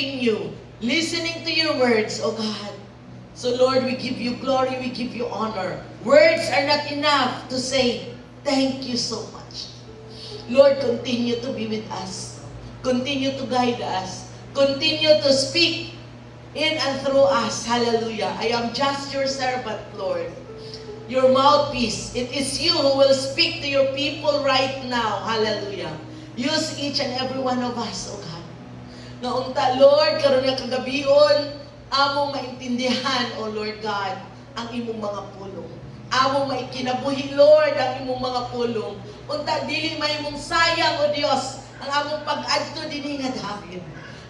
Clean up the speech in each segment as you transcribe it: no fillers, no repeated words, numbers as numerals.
you, listening to your words, oh God. So Lord, we give you glory, we give you honor. Words are not enough to say, thank you so much. Lord, continue to be with us. Continue to guide us. Continue to speak in and through us. Hallelujah. I am just your servant, Lord. Your mouthpiece. It is you who will speak to your people right now. Hallelujah. Use each and every one of us, oh God. Naunta, Lord, karon nga kagabion, among maintindihan, O Lord God, ang imong mga pulong. Among maikinabuhi, Lord, ang imong mga pulong. Unta, dili may mong sayang, O Dios, ang among pag-adto dinhi nga dapit.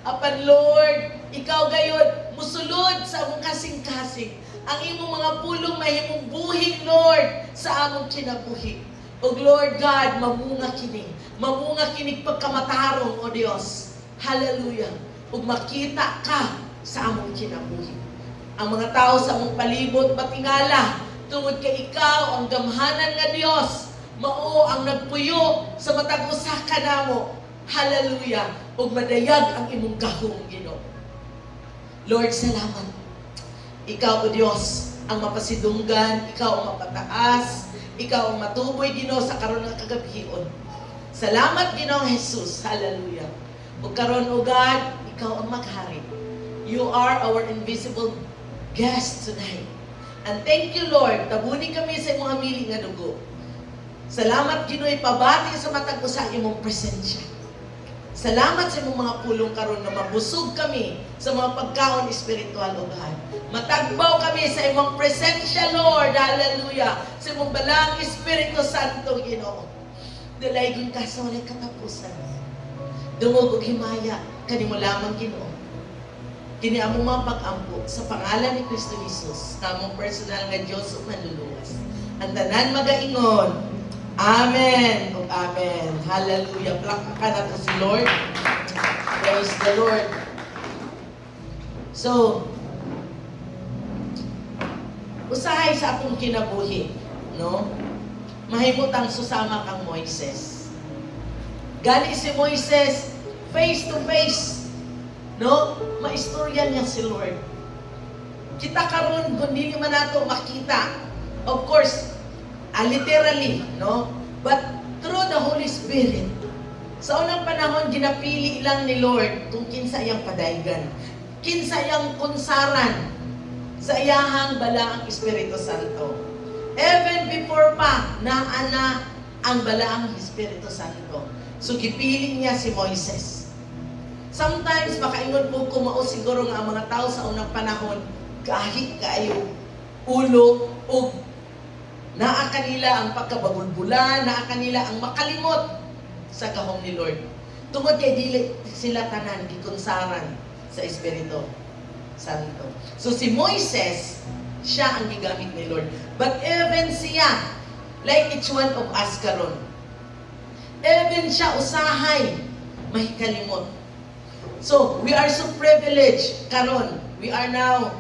Apan, Lord, ikaw gayon, musulod sa among kasing-kasing. Ang imong mga pulong mahimong buhi, Lord, sa among kinabuhi. O Lord God, mamunga kini. Mamunga kini pagkamatarong, O Dios. Hallelujah. Ug makita ka sa among kinabuhi. Ang mga tao sa among palibot matingala tungod kay ikaw ang gamhanan nga Dios, mao ang nagpuyo sa matag usa kanamo. Hallelujah. Ug madayag ang imong gahom, Ginoo. Lord, salamat. Ikaw, O Dios, ang mapasidunggan, ikaw ang mapataas, ikaw ang matuboy, Ginoo, sa karon nga kagabion. Salamat, Ginoong Jesus. Hallelujah. Ug karon, O God, ikaw ang maghari. You are our invisible guest tonight. And thank you, Lord. Tabuni kami sa imong hamili nga dugo. Salamat, Ginoo, pabati sa matag usa imong presensya. Salamat sa imong mga pulong karon na mabusog kami sa mga pagkaon espiritual, O God. Matagbaw kami sa imong presensya, Lord. Hallelujah. Sa imong balang Espiritu Santo, Ginoo. Dalaygon ka sa walay katapusan. Dungog ug himaya kanimo lamang, Ginoo. Kini among mga pag-ampo sa pangalan ni Kristo Jesus, namong personal nga Dios ug manluluwas. Ang tanan magaingon. Amen ug amen. Hallelujah. Plakpakan nato si Lord. Praise the Lord. So, usahay sa atong kinabuhi, no? Mahimutang susama kang Moises. Gani si Moises, face to face, no? Maistorya niya si Lord. Kita karon kung di man nato makita, of course, literally, no? But through the Holy Spirit, sa unang panahon, ginapili lang ni Lord kung kinsa iyang padaygan, kinsa iyang kunsaran sa iyahang balaang Espiritu Santo. Even before pa, naana ang balaang Espiritu Santo. So, gipili niya si Moises. Sometimes, makaingon po kumao siguro nga ang mga tao sa unang panahon, kahit kayo, ulo, o naa kanila ang pagkababulbulan, naa kanila ang makalimot sa gahom ni Lord. Tungod kay dili sila tanan, gikunsaran sa Espiritu Santo. So, si Moises, siya ang gigamit ni Lord. But even siya, like each one of us karon, even siya usahay, may kalimot. So, we are so privileged karon. We are now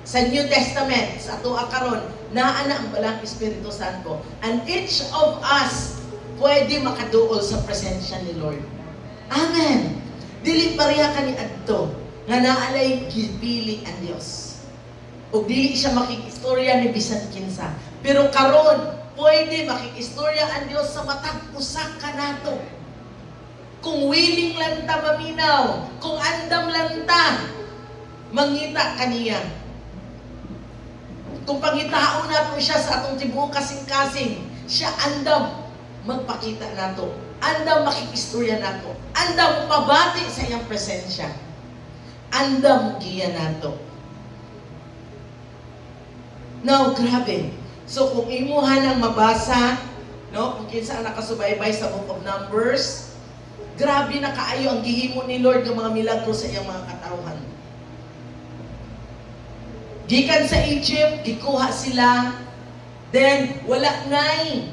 sa New Testament, sa atoa karon, naa na ang balang Espiritu Santo. And each of us pwede makaduol sa presensya ni Lord. Amen. Dili pareha kani adto nga naalay gipili ang Dios. O dili siya makikistorya ni bisan kinsa. Pero karon pwede makikistorya ang Dios sa matag usa ka nato. Kung willing lang ta maminaw, kung andam lang ta mangita kaniya. Kung pangitaon nato siya sa atong tibuok kasing-kasing, siya andam magpakita nato. Andam makikistorya nato. Andam pabati sa iyang presensya. Andam giya nato. Now, grabe. So, kung imuha nang mabasa, no, kung kinsa ang nakasubaybay sa Book of Numbers, grabe na kaayo ang gihimo ni Lord ng mga milagro sa iyang mga katawhan. Gikan sa Egypt, gikuha sila, then wala na'y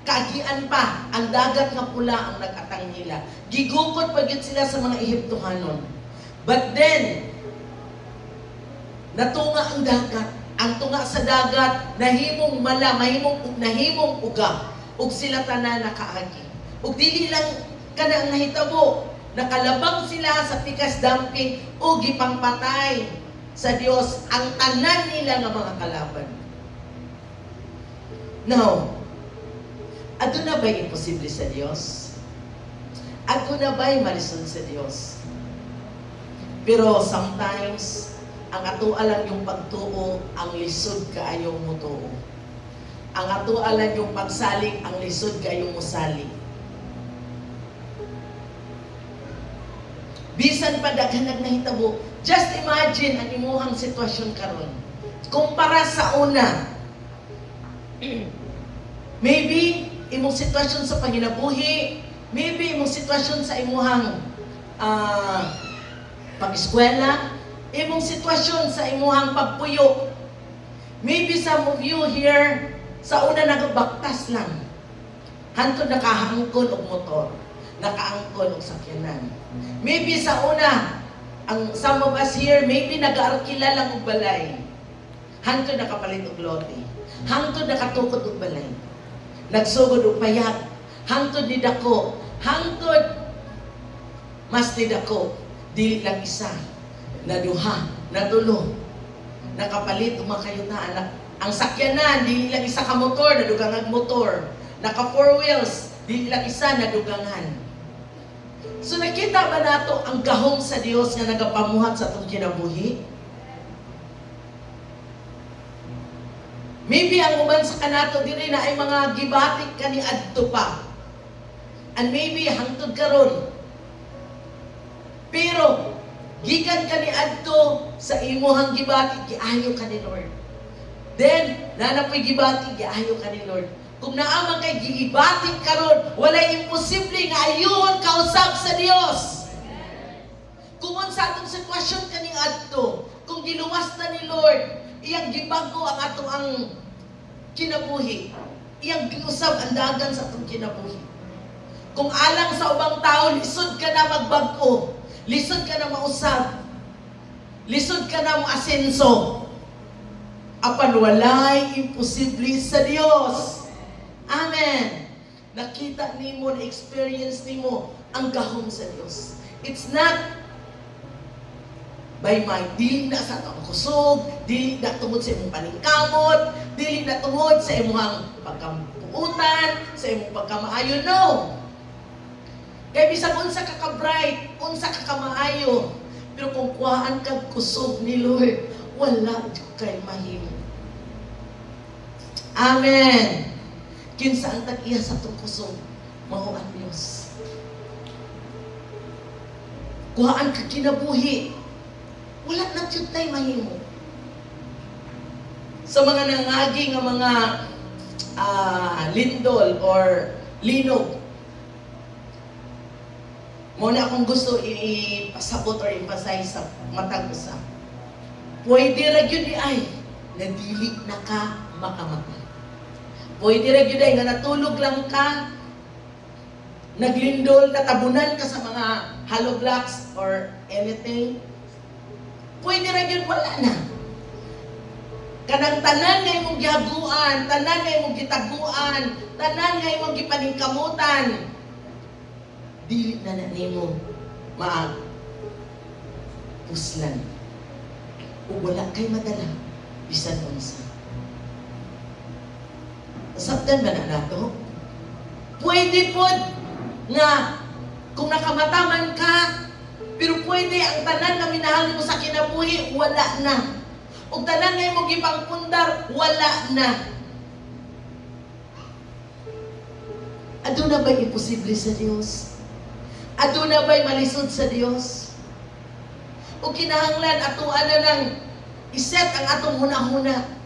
kagian pa, ang dagat nga pula ang nag-atang nila. Gigukot pa gyud sila sa mga Ehiptohanon. But then, natunga ang dagat. Ang tunga sa dagat, nahimong mala, nahimong uga. Ug sila tanan nakaagi. Ug dili lang Kanang nahitabo, nakalabang sila sa pikas damping o gipangpatay sa Dios ang tanan nila nga mga kalaban. Now, ato na ba'y imposible sa Dios? Ato na ba'y malisod sa Dios? Pero sometimes, ang ato alam yung pagtuo, ang lisod kaayong mutuo. Ang ato alam yung pagsalig, ang lisod kaayong musalig. Bisan pa daghan nahitabo, just imagine ang imuhang sitwasyon karon. Kumpara sa una, maybe imong sitwasyon sa panginabuhi, maybe imong sitwasyon sa imuhang pag-eskwela, imong sitwasyon sa imuhang pagpuyo. Maybe some of you here, sa una nagbaktas lang. Hantod nakahangkon og motor, nakaangkon og sakyanan. Maybe sa una, some of us here, maybe nag-arkila lang og balay. Hantod nakapalit og lote. Hantod nakatukod og balay. Nagsugod og payat. Hantod ni dako. Hantod mas ni dako. Dili lang isa. Na duha, na tulo. Nakapalit og mga kayutaan. Ang sakyanan, dili lang isa ka motor, nadugangan motor. Naka 4 wheels, dili lang isa, nadugangan. So nakita ba nato ang gahom sa Dios nga nagapamuhat sa atong kinabuhi? Maybe ang uban sa kanato diri na ay mga gibatik kani adto pa. And maybe hangtod karon. Pero gikan kani adto sa imuhang gibatik giayo ka ni Lord. Then nanapoy gibatik giayo ka ni Lord. Kung naamang kay giibatik karon, walay imposible nga ayon kausap sa Dios. Kung sa atong sitwasyon kaning adto, kung giluwas na ni Lord, iyang gibago ang atong ang kinabuhi. Iyang giusab ang dagan sa atong kinabuhi. Kung alang sa ubang tao, lisod ka na magbago. Lisod ka na mausab. Lisod ka na mo-asenso. Apan walay imposible sa Dios. Amen. Nakita nimo, na-experience nimo ang gahom sa Dios. It's not by might. Dili na sa atong kusog, dili na tungod sa imong paningkamot, dili na tungod sa imong pagkampuutan, sa imong pagkamaayo. No. Kaya bisag unsa ka ka-bright, unsa ka kamaayo, pero kung kuhaan kag kusog ni Lord, wala kay mahimo. Amen. Kinsa ang tag-iya sa itong kusog, mao ang Diyos. Kuhaan ka kinabuhi, wala na dyan tayo mahimo. Sa mga nangagi nga mga lindol or linog, muna akong gusto ipasabot or emphasize sa matag usa. Pwede ra gyud ay nadili na ka makamata. Pwede ra gyud ay nga natulog lang ka, naglindol, natabunan ka sa mga hollow blocks or anything. Pwede ra gyud wala na. Kanang tanan nga imong gihaguan, tanan nga imong gitaguan, tanan nga imong gipaningkamutan, dili na nimo puslan. O wala kay madala, bisan unsa. Sabdan ba na nato? Pwede po nga kung nakamataman ka, pero pwede ang tanan na minahal mo sa kinabuhi, wala na. O tanan na mo gipangpundar, wala na. Aduna ba'y imposible sa Dios? Aduna ba'y malisod sa Dios? O kinahanglan atuan na ng iset ang atong hunahuna,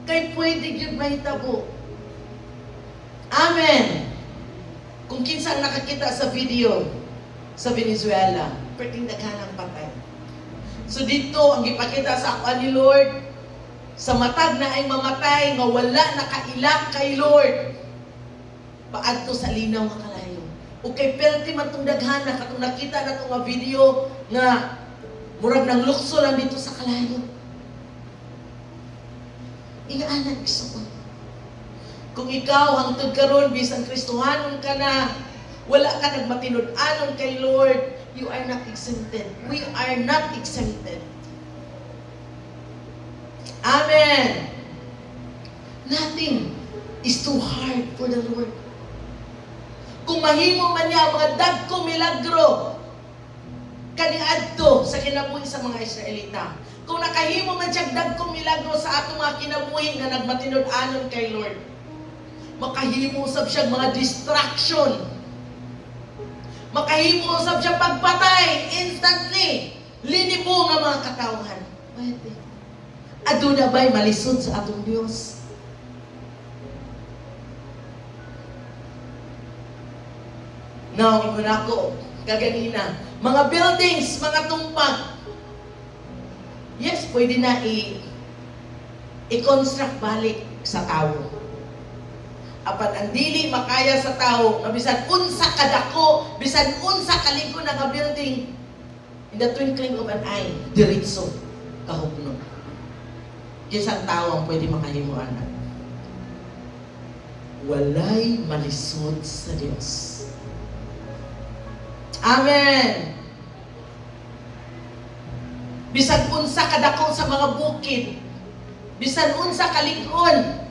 kay pwede yun mahitabo. Amen. Kung kinsa nakakita sa video sa Venezuela, pwedeng daghanang patay. So dito, ang ipakita sa ako ni Lord, sa matag na ay mamatay, nga wala nakailak kay Lord, paadto sa linaw nga kalayo. O kay perti man itong daghana, katong nakita na itong video, nga murag ng lukso lang dito sa kalayo. Ingaanan, gusto ko. Kung ikaw, hangtod karon bisan Kristohanon ka na, wala ka nagmatinud-anon kay Lord, you are not exempted. We are not exempted. Amen. Nothing is too hard for the Lord. Kung mahimo man niya mga dagko milagro kaniadto sa kinabuhi sa mga Israelita. Kung nakahimo man siya dagko milagro sa ato mga kinabuhi nga nagmatinud-anon kay Lord. Makahimo usab siya mga distraction. Makahimo usab siya pagpatay instantly. Linibo nga mga katawhan. Pwede. Aduna ba'y malisod sa atong Diyos? Now, ingon ako, kaganina, mga buildings, mga tumpag. Yes, pwede na i-construct balik sa tao. Apan ang dili makaya sa tao, na bisan unsa kadako, bisan unsa kaliko na nga building, in the twinkling of an eye, diritso, kahugno. Kisang tao ang pwede makahimuan. Walay malisod sa Diyos. Amen. Bisan unsa kadako sa mga bukid, bisan unsa kalig-on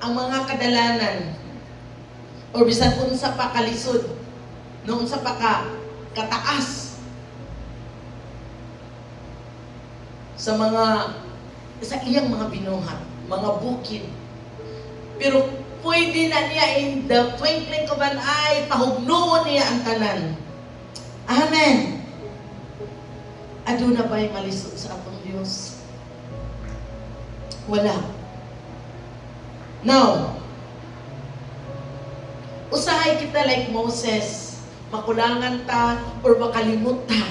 ang mga kadalanan, o bisan unsa pa kalisod, no unsa pa kataas sa iyang mga binuhat, mga bukid. Pero pwede na niya in the twinkling of an eye, pahugnoon niya ang tanan. Amen. Aduna ba'y malisod sa atong Diyos? Wala. Now, usahay kita like Moses, makulangan ta or makalimot ta,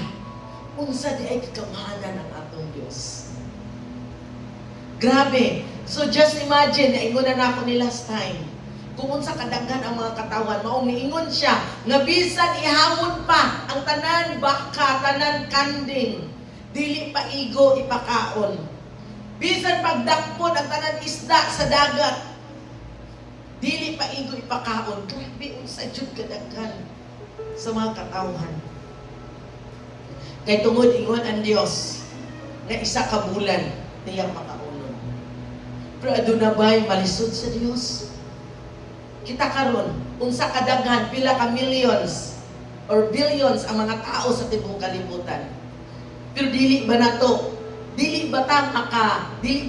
unsa di ay kakamahanan ng atong Diyos. Grabe. So just imagine, naingon na ako ni last time, kung unsa kadaghan ang mga katawan, maong niingon siya, nga bisan ihamon pa ang tanan baka, tanan kanding, dili pa igo ipakaon. Bisan pagdakpon ang tanan isda sa dagat, dili pa igo ipakaon. Grabe, unsa jud kadaghan sa mga katawan. Kay tungod ingon ang Dios na isa ka bulan niyang makaon. Pero aduna ba'y malisod sa Diyos? Kita karon, unsa kadaghan, pila ka millions or billions ang mga tao sa tibong kalibutan. Pero dili ba nato? Dili ba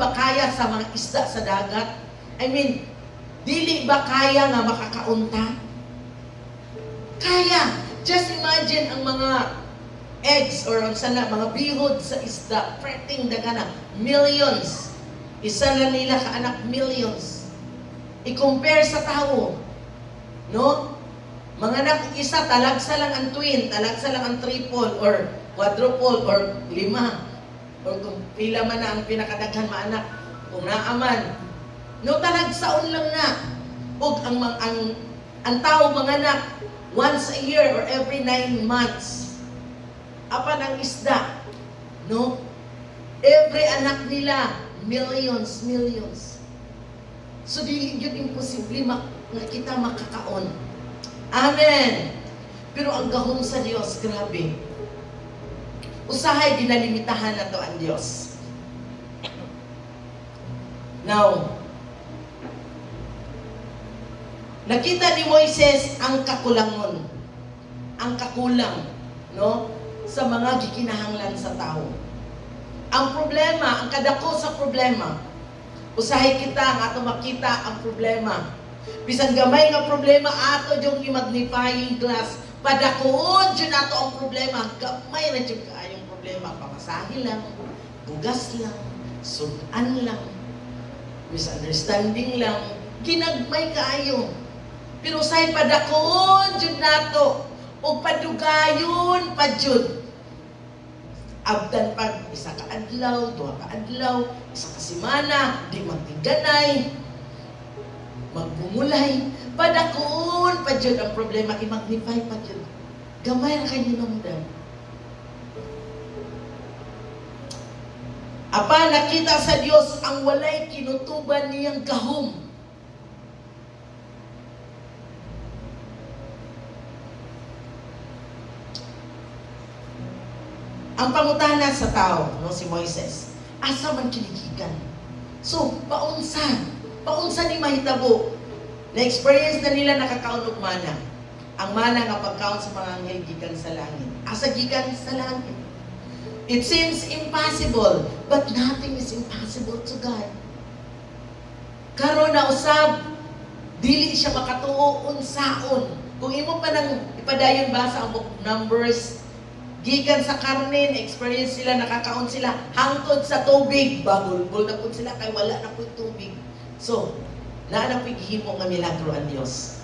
kaya sa mga isda sa dagat? I mean, dili ba kaya nga makakaunta? Kaya. Just imagine ang mga eggs or mga bihod sa isda, preting dagana, millions. Isa na nila kaanak millions. I-compare sa tao. No? Mga anak isa, talagsa lang ang twin, talagsa lang ang triple, or quadruple, or 5. Or kung pila man na ang pinakadaghan maanak, kung naaman. No, talagsaon lang na. O ang tao mga anak, once a year or every 9 months. Apan ang isda. No? Every anak nila, millions. So, di yun imposible na kita makakaon. Amen. Pero ang gahom sa Diyos, grabe. Usahay, dinalimitahan na to ang Diyos. Now, nakita ni Moises ang kakulangon. Ang kakulang, no? Sa mga gikinahanglan sa tao. Ang problema, ang kadako sa problema, usahay kita nga ato makita ang problema. Bisan gamay nga problema ato yung i-magnifying glass, padakuon dyan ato ang problema. Gamay na dyan kaayong problema. Pamasahe lang, bugas lang, sudan lang, misunderstanding lang, ginagmay kaayo. Pero usahay padakuon dyan nato, o padugayon pa dyan. Abdan pag isa ka adlaw, 2 ka adlaw, isa ka semana, di magtiganay, magbumulay, padakuon pa dyan ang problema, i-magnify pa dyan. Gamay na kayo namdan. Apa, nakita sa Diyos ang walay kinutuban niyang gahom. Ang pangutana sa tao, no, si Moises, asa man kinigikan. So, paunsa ni mahitabo, na-experience na nila nakakaon og mana. Ang mana nga pagkaon sa mga anghel gikan sa langit. Asa gikan sa langit. It seems impossible, but nothing is impossible to God. Karon na usab, dili siya makatuo unsaon. Kung imo pa nang ipadayon ba sa among Numbers, gikan sa karne, experience sila, nakakaon sila, hangtod sa tubig, bagulbol na po sila, kay wala na po tubig. So, naa na po gihimo nga milagro ang Dios.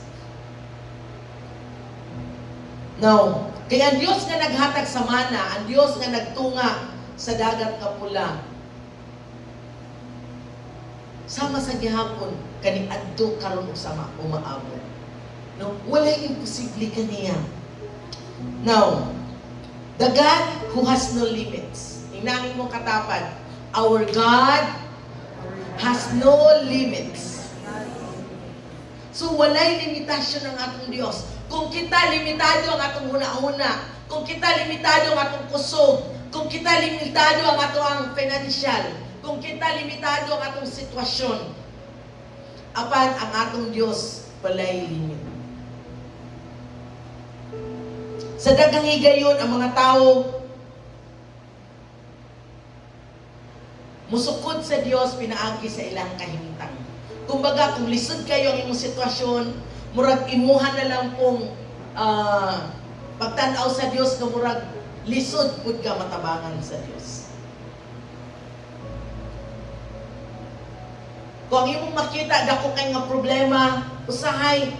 Now, kaya ang Diyos nga naghatag sa mana, ang Diyos nga nagtunga sa dagat nga pula, sama sa gihapon, kani adto karon og sama umaabot. No, walay imposible kaniya. Now, the God who has no limits. Inangin mo katapat, our God has no limits. So, walay limitasyon ang atong Diyos. Kung kita limitado ang atong una-una, kung kita limitado ang atong kusog, kung kita limitado ang atong financial, kung kita limitado ang atong sitwasyon, apan ang atong Diyos walay limit. Sa daghang higayon, ang mga tao musukod sa Dios pinaagi sa ilang kahimtang. Kumbaga, kung lisod kayo ang imong sitwasyon, murag imuhan na lang pong pagtanaw sa Dios nga murag lisod pud ka matabangan sa Dios. Kung ang imong makita dako kay nga problema, usahay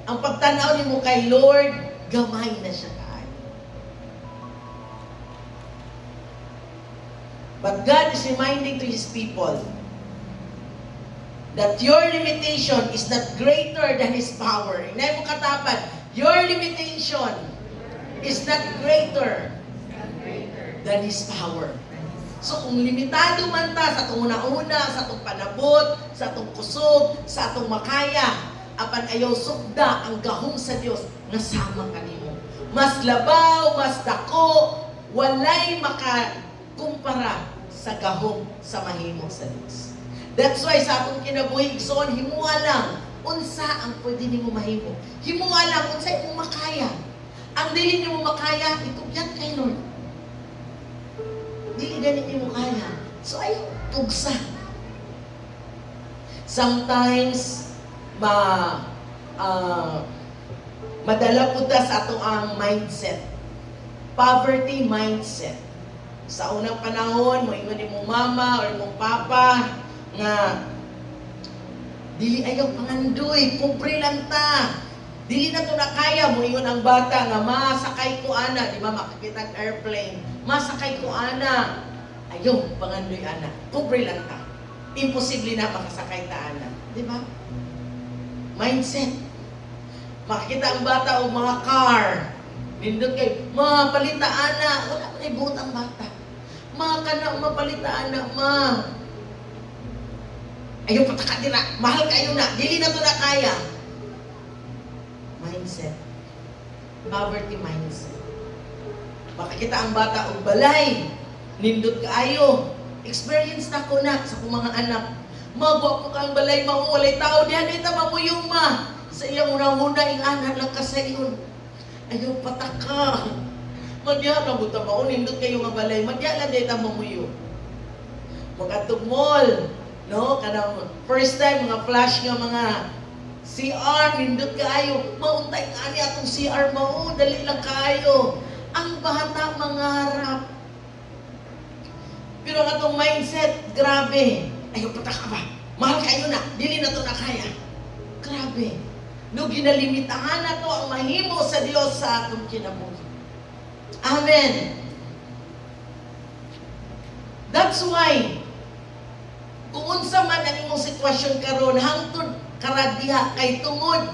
ang pagtanaw nimo kay Lord, gamay na siya kaayo. But God is reminding to His people that your limitation is not greater than His power. Inay mo katapat, your limitation is not greater than His power. So kung limitado man ta sa itong una-una, sa itong panabot, sa itong kusog, sa itong makaya, apan ayaw sugda ang gahong sa Dios, nasama kanimo. Mas labaw, mas dako, walay makakumpara sa gahong sa mahimo sa Dios. That's why sa atong kinabuhi igsoon, himuha lang unsa ang pwede nimo mahimo. Himuha lang unsa imong makaya. Ang dili nimo makaya, itugyan kay Lord. Dili ganit nimo kaya. So ay tugsa. Sometimes madala po ta sa ato ang mindset. Poverty mindset. Sa unang panahon, moingon ni mong mama or mong papa nga dili ayaw pangandoy, pobre lang ta. Dili na to na kaya, moingon ang bata nga masakay ko ana, di ba makakita ang airplane. Masakay ko ana. Ayaw pangandoy ana. Pobre lang ta. Imposible na makasakay ta ana, di ba? Mindset. Makikita ang bata o mga car. Nindot kay, mapalitaan na. Wala mo ibut ang bata. Kana mapalitaan na, ma. Ayaw pataka din na. Mahal kayo na. Dili na to na kaya. Mindset. Poverty mindset. Makikita ang bata o balay. Nindot kaayo. Experience na ko na sa kong mga anak. Magwa po kang balay, mauwalay tao. Diyan ita mamuyong ma. Sa iyang unang-una, ingana lang ka sa iyon. Ayaw pataka. Madya na buta ba? Nindot kayo nga balay. Madya lang dito mamuyo. Magkatong mall. No? Kanang first time, mga flash nga mga CR, nindot kayo. Mauntay nga niya atong CR mo. Dali lang kayo. Ang bata mangarap. Pero ang atong mindset, grabe. Ayaw pataka ba? Mahal kayo na. Dili na to na kaya. Grabe. No, ginalimitahan na to ang mahimo sa Dios sa atong kinabuhi. Amen. That's why, kung unsa man ang imong sitwasyon karon hangtod karadiha kay tungod,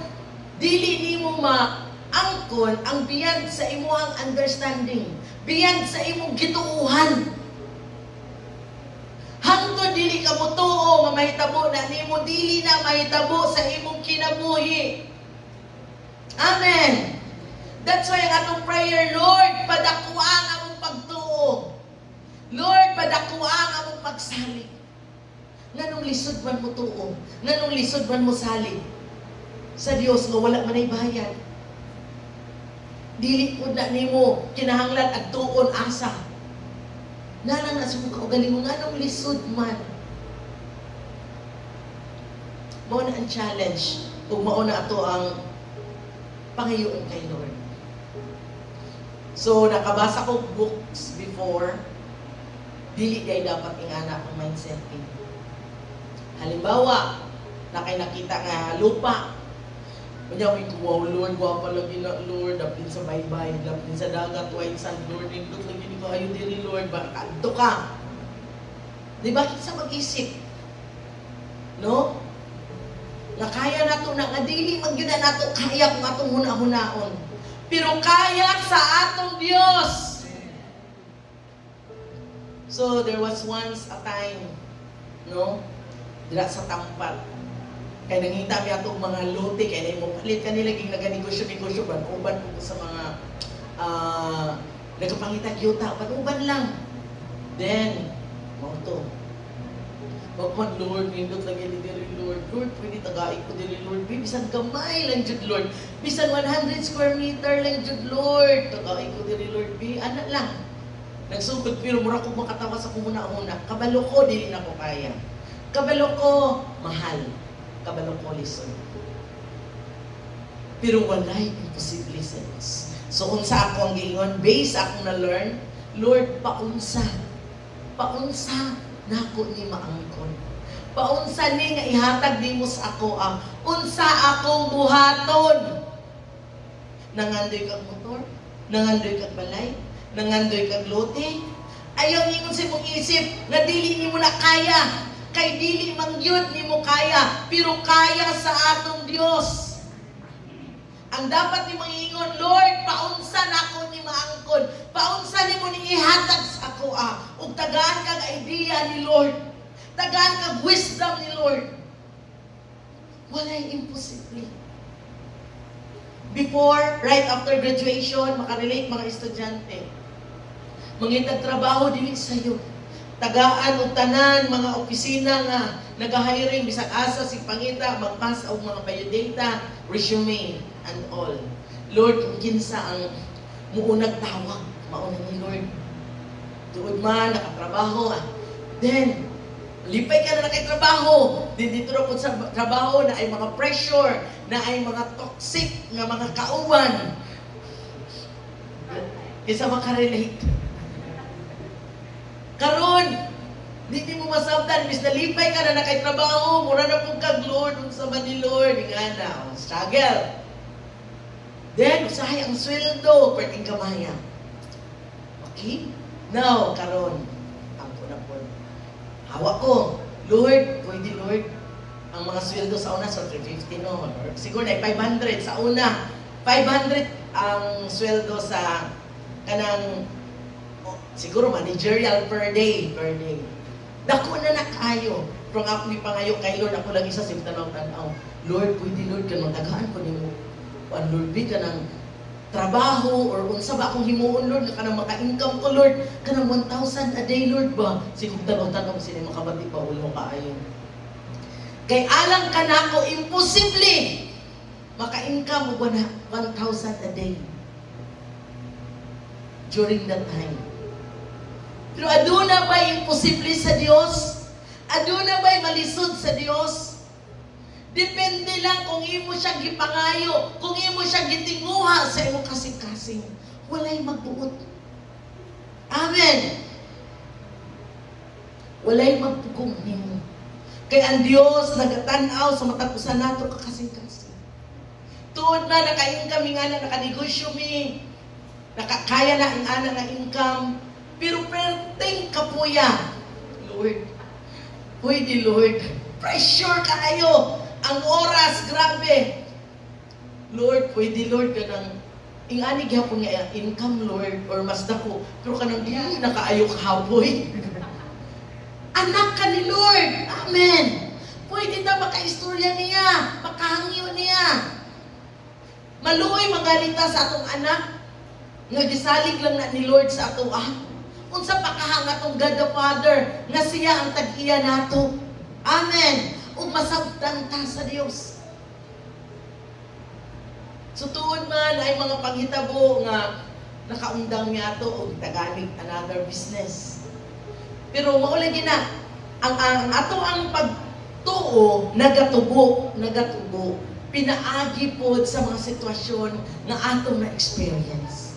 dili nimo maangkon ang biyag sa imong understanding, biyag sa imong gituuhan. Hangtod dili ka motuo nga mahitabo na nimo, dili na mahitabo sa imong kinabuhi. Amen. That's why ang atong prayer, Lord, padakuha ang among pagtuo. salig. Nganong lisod man mo tuo, nganong lisod man mo salig sa Dios nga wala man ay bayad. Dili pud na nimo kinahanglan adtuon asa. Nalang na sa mga ugaling mo nganong lisod man. Mao na ang challenge ug mao na ato ang pangayoon kay Lord. So nakabasa ko books before, dili day dapat ingana ang mindset ni. Halimbawa, nakita nga lupa. Kanya may wow Lord, guwapa lagi na Lord, dapin sa baybay, dapin sa dagat, white sand Lord, nindot lagi ni kayo diri Lord, kanto ka. Di ba kinsa mag-isip? No? Na kaya nato na nga dili man gyud nato kaya kung atong huna-hunaon. Pero kaya sa atong Dios. So there was once a time, no? Dira sa Tampat. Kaya nangita mi atong mga lote kaya na mo palit kanila ging naganegosyo-negosyo ban uban ko sa mga nagapangita yuta uban lang. Then mo to. Pagman Lord, nindot lagi ni diri Lord. Lord, pwede tagaig ko diri Lord. Bisan gamay lang jud Lord. Bisan 100 square meter lang jud Lord. Tagaig ko diri Lord. Ana lang. Nagsugod pero mura ko makatawa sa kumuna-una. Kabalo ko dili na ko kaya. Kabalo ko mahal. Kabalo ko lisod. Pero walay imposible sa Diyos. So unsa ako ang giingon based akong na-learn, Lord, paunsa nako ni maangkon. Paunsa ni nga ihatag nimo sa ako ang unsa akong buhaton. Nangandoy kag motor, nangandoy kag balay, nangandoy kag lote. Ayaw ingon sa imong isip nga dili nimo na kaya. Kay dili man gyud nimo kaya, pero kaya sa atong Dios. Ang dapat nimo ingon, Lord, paunsa nako ni maangkon. Paunsa nimo ni ihatag sa ako ug tagaan kag idea ni Lord. Tagaan kag wisdom ni Lord. Walay imposible. Before, right after graduation, makarelate mga estudyante. Mangitag trabaho dili sayo. Tagaan o tanan mga opisina nga nag-hiring bisag asa si pangita magpas og mga biodata, resume and all. Lord, kung kinsa ang muunag tawag, mauna ni Lord. Tuod man nakatrabaho. Then lipay ka na kay trabaho. Dito ra pud sa trabaho na ay mga pressure, na ay mga toxic nga mga kauban. Isa makarelate. Karon, di mo masabtan, bis nalipay ka na kay trabaho, mura na pong kag Lord, unsa man ni Lord, nga na, struggle. Then, usahay ang sweldo, pwedeng kamaya. Okay? Now, karon, ang po. Hawak ko, Lord, pwede Lord, ang mga sweldo sa una, so 350 no, or siguro na 500 sa una. 500 ang sweldo sa kanang siguro managerial per day. Dako na nakayo. Pero ako ni pangayo kay Lord, ako lang isa sim tanaw-tanaw. Lord, pwede Lord, kanang tagaan ko nimo. Lord, bi kanang trabaho or unsa ba akong himuon Lord, kanang maka-income ko Lord, kanang 1,000 a day Lord ba? Siguro tanaw-tanaw sila makabati pa ulo kaayo. Kay alang kanako imposible maka-income og 1,000 a day during that time. Pero aduna ba'y imposible sa Dios? Aduna ba'y malisod sa Dios? Depende lang kung imo siyang gipangayo, kung imo siyang gitinguha sa imong kasing-kasing. Walay magbuot. Amen. Walay magpugong nimo. Kaya ang Dios nagatanaw sa matapusan nato kakasing-kasing. Tuod na naka-income nga na nakanegosyo mi, nakakaya na ang ana nga income. Pero perting kapuya, Lord, pwede Lord, pressure kayo, ang oras, grabe. Lord, pwede Lord, kanang, ingani gyapon nga income Lord, or mas dako, pero kanang dili nakaayo kahapoy. Anak ka ni Lord, amen. Pwede na makaistorya niya, makahangyo niya. Maluoy magalita sa atong anak, nga gisalig lang na ni Lord sa ato Unsa pa kahanga tong God the Father nga siya ang tag-iya nato. Amen. Ug masabtan ta sa Dios. So tuod man ay mga panghitabo nga nakaundang niya to o tagamit another business. Pero maulagi na ang ato ang pagtuo nagatubo pinaagi pod sa mga sitwasyon nga ato na experience.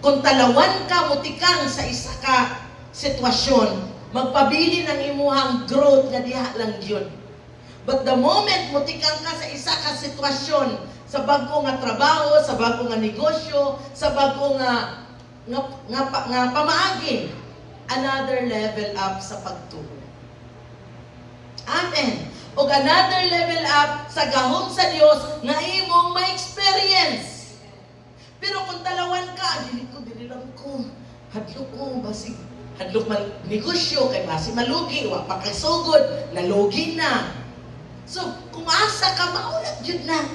Kung talawan ka mutikang sa isa ka sitwasyon, magpabili ng imuhang growth nga diha lang yun. But the moment mutikang ka sa isa ka sitwasyon, sa bago nga trabaho, sa bago nga negosyo, sa bago nga pamaagi, another level up sa pagtuo. Amen. O another level up sa gahom sa Dios nga imong ma-experience. Pero kung talawan ka, dili lang ko, hadlok ko, basig, hadlok man negosyo, kay basi malugi, wa pa kay sugod, nalugi na. So, kung asa ka, maulat yun na.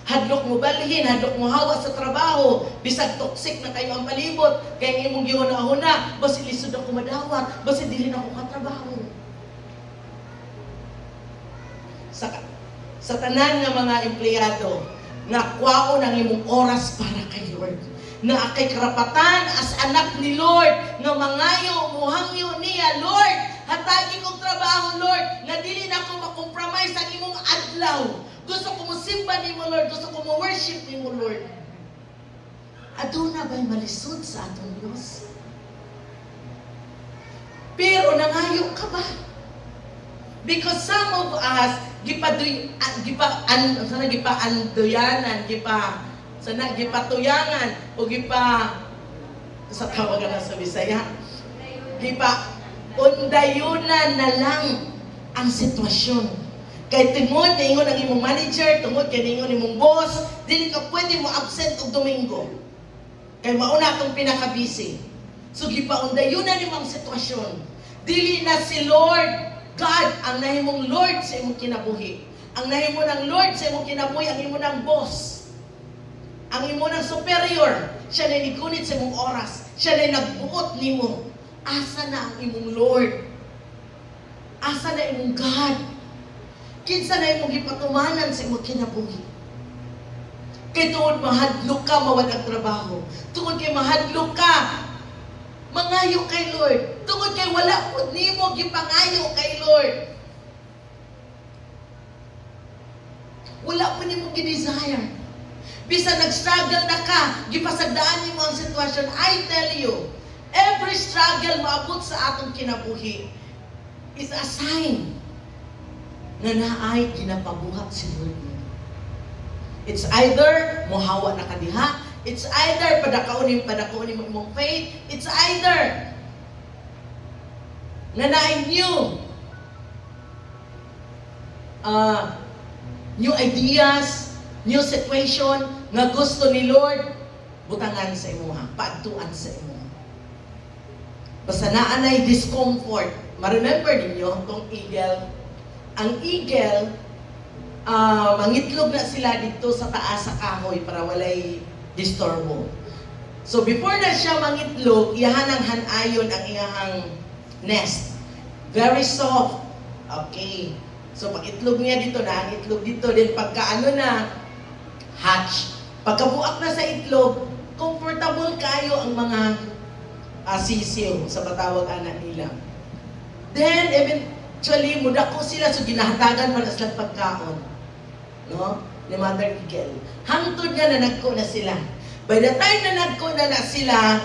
Hadlok mo balhin, hadlok mo hawa sa trabaho, bisag toxic na kayo ang palibot, kaya ng imong gihuna-huna, basi lisod ako madawat, basi dili na ako katrabaho. Sa tanan nga mga empleyado, nakwao ng imong oras para kay Lord. Na kay karapatan as anak ni Lord, nga mangayo, muhangyo niya, Lord, hatagi kong trabaho, Lord, na dili na ako makompromise ang imong adlaw. Gusto ko mo simba ni mo, Lord. Gusto ko mo worship ni mo, Lord. Aduna ba'y malisod sa atong Diyos? Pero nangayo ka ba? Because some of us, gipatuyangan, o sa tawagan na sa Bisaya, undayunan na lang ang sitwasyon. Kay tungod na ingon ang imong manager, tungod kay ingon imong boss, dili ka pwede mo absent og Domingo. Kay mauna atong pinaka-busy. So gipaundayonan imong sitwasyon. Dili na si Lord God ang nahimong Lord sa imong kinabuhi. Ang nahimo ng Lord sa imong kinabuhi ang imo ng boss. Ang imo ng superior, siya na nigunit sa imong oras. Siya na nagbuot nimo. Asa na ang imong Lord? Asa na imong God? Kinsa na imong gipatumanan sa imong kinabuhi. Kay tuod mahadlok ka mawad ang trabaho. Tungod kay mahadlok ka, mangayo kay Lord. Tungod kay wala pud nimo gipangayo kay Lord. Wala pud nimo gi-desire. Bisan nag-struggle na ka, gipasagdaan nimo ang sitwasyon. I tell you, every struggle maabot sa atong kinabuhi is a sign na naay ginapabuhat si Lord. It's either mohawa na kadiha, it's either padakaonin mo imong faith, it's either na naay new ideas, new situation nga gusto ni Lord butangan sa imuha, paadtuan sa imuha. Basta naanay discomfort. Ma-remember ninyo tong eagle. Ang eagle, mangitlog na sila dito sa taas sa kahoy para walay disturbo. So before na siya mangitlog, iyahan ang hanayon ang iyahang nest. Very soft. Okay. So pag itlog niya dito na, ang itlog dito, then pagkaano na, hatch. Pagkabuak na sa itlog, comfortable kayo ang mga sisiw sa patawag anak nila. Then, actually, muda ko sila, so ginahatagan man as lang pagkaon. No? Ni Mother Eagle. Hangtod nga na nagko na sila. By the time na nagko na sila,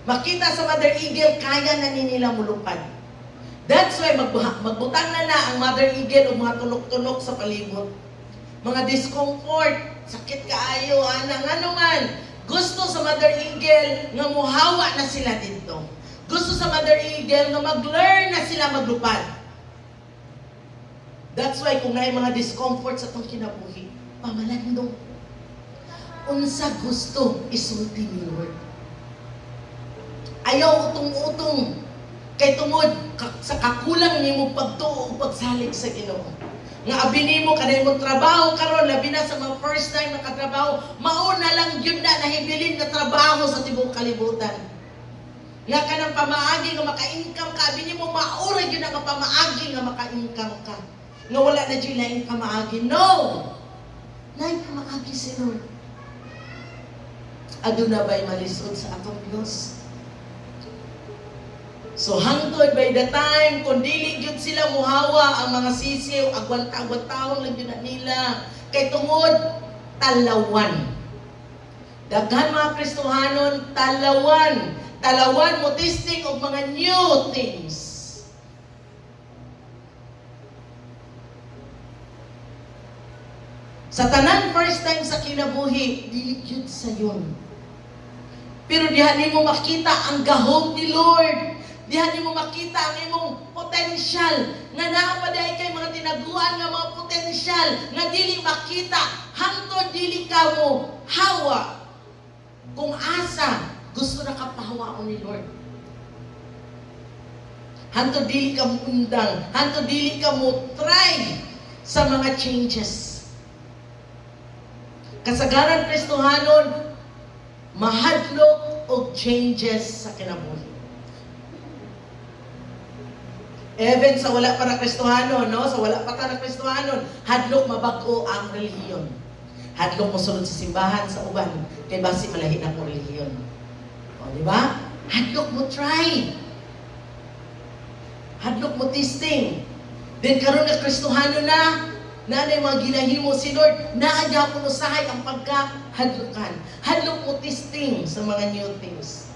makita sa Mother Eagle, kaya na nila mulupad. That's why magbutang na ang Mother Eagle o mga tunok-tunok sa palibot. Mga discomfort, sakit kaayo, ano man. Gusto sa Mother Eagle nga muhawa na sila dito. Gusto sa Mother Eagle nga mag-learn na sila maglupad. That's why kung may mga discomfort sa itong kinabuhi, pamalandong. Unsa gusto isulti ni Lord. Ayaw utong-utong. Kay tungod sa kakulang nimo pagtuo o pagsalig sa Ginoo. Nga abi nimo kanay mo trabaho karon labi na sa mga first time nakatrabaho, mao na lang gyud na nahibilin na trabaho sa tibuok kalibutan. Nga ka ng pamaagi nga maka-income ka. Bini mo maurag yun ang pamaagi nga maka-income ka. Nga wala na dyan laing pamaagi. No! Laing pamaagi si Lord. Aduna ba'y malisod sa atong Diyos? So hangtod by the time, kung dili yun sila muhawa ang mga sisiw, agwantang-agwantahon lang yun na nila. Kay tungod, talawan. Daghan mga Kristohanon, talawan. Talawan mo testing og mga new things. Sa tanan first time sa kinabuhi, dili yun sa yun. Pero dihan mo makita ang gahom ni Lord. Dihan mo makita ang imong potential. Nga naapaday kay mga tinaguan nga mga potential. Nga dili makita. Hangtod dili ka mo hawa. Kung asa, gusto na kapahawaon ni Lord. Hangtod dili ka mo undang. Hangtod dili ka mo try sa mga changes. Kasagaran Kristohanon, mahadlok og changes sa kinabuhi. Even sa wala pa na Kristohanon, no? Sa wala pa ka na Kristohanon, hadlok mabag-o ang relihiyon. Hadlok mo sunod sa simbahan sa uban, kay basi malahi na mo relihiyon. O, di ba? Hadlok mo try. Hadlok mo testing. Then karon na Kristohanon na, nanay mga ginahimo si Lord, naadya ko usahay ang pagkahadlukan. Hadlok mo testing sa mga new things.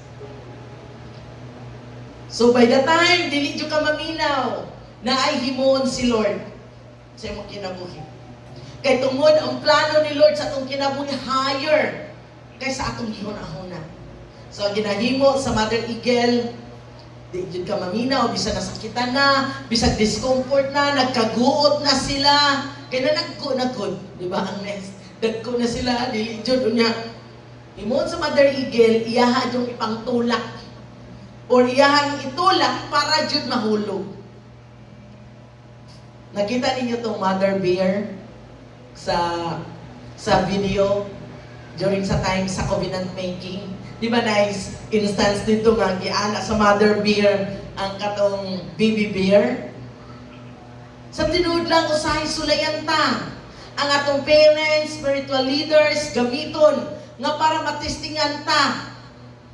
So by the time, dili ka maminaw, na ay himoon si Lord sa imong kinabuhi. Kay tungod ang plano ni Lord sa atong kinabuhi higher kaysa atong gihuna-huna. So ang ginahimo sa Mother Eagle, di jud ka maminaw, bisag nasakitan na, bisag discomfort na, nagkaguot na sila, kaya na nagko, di ba ang next? Nagko na sila, dili jud unya. Imon sa Mother Eagle, iyaha yung ipangtulak or iyahang itulak para jud mahulog. Nakita ninyo tong Mother Bear sa video during sa time sa covenant making. Di ba nice instance dito nga giana sa Mother Bear ang katong baby bear? Sa tinuod lang usahay sulayan ta ang atong parents, spiritual leaders gamiton nga para matestingan ta.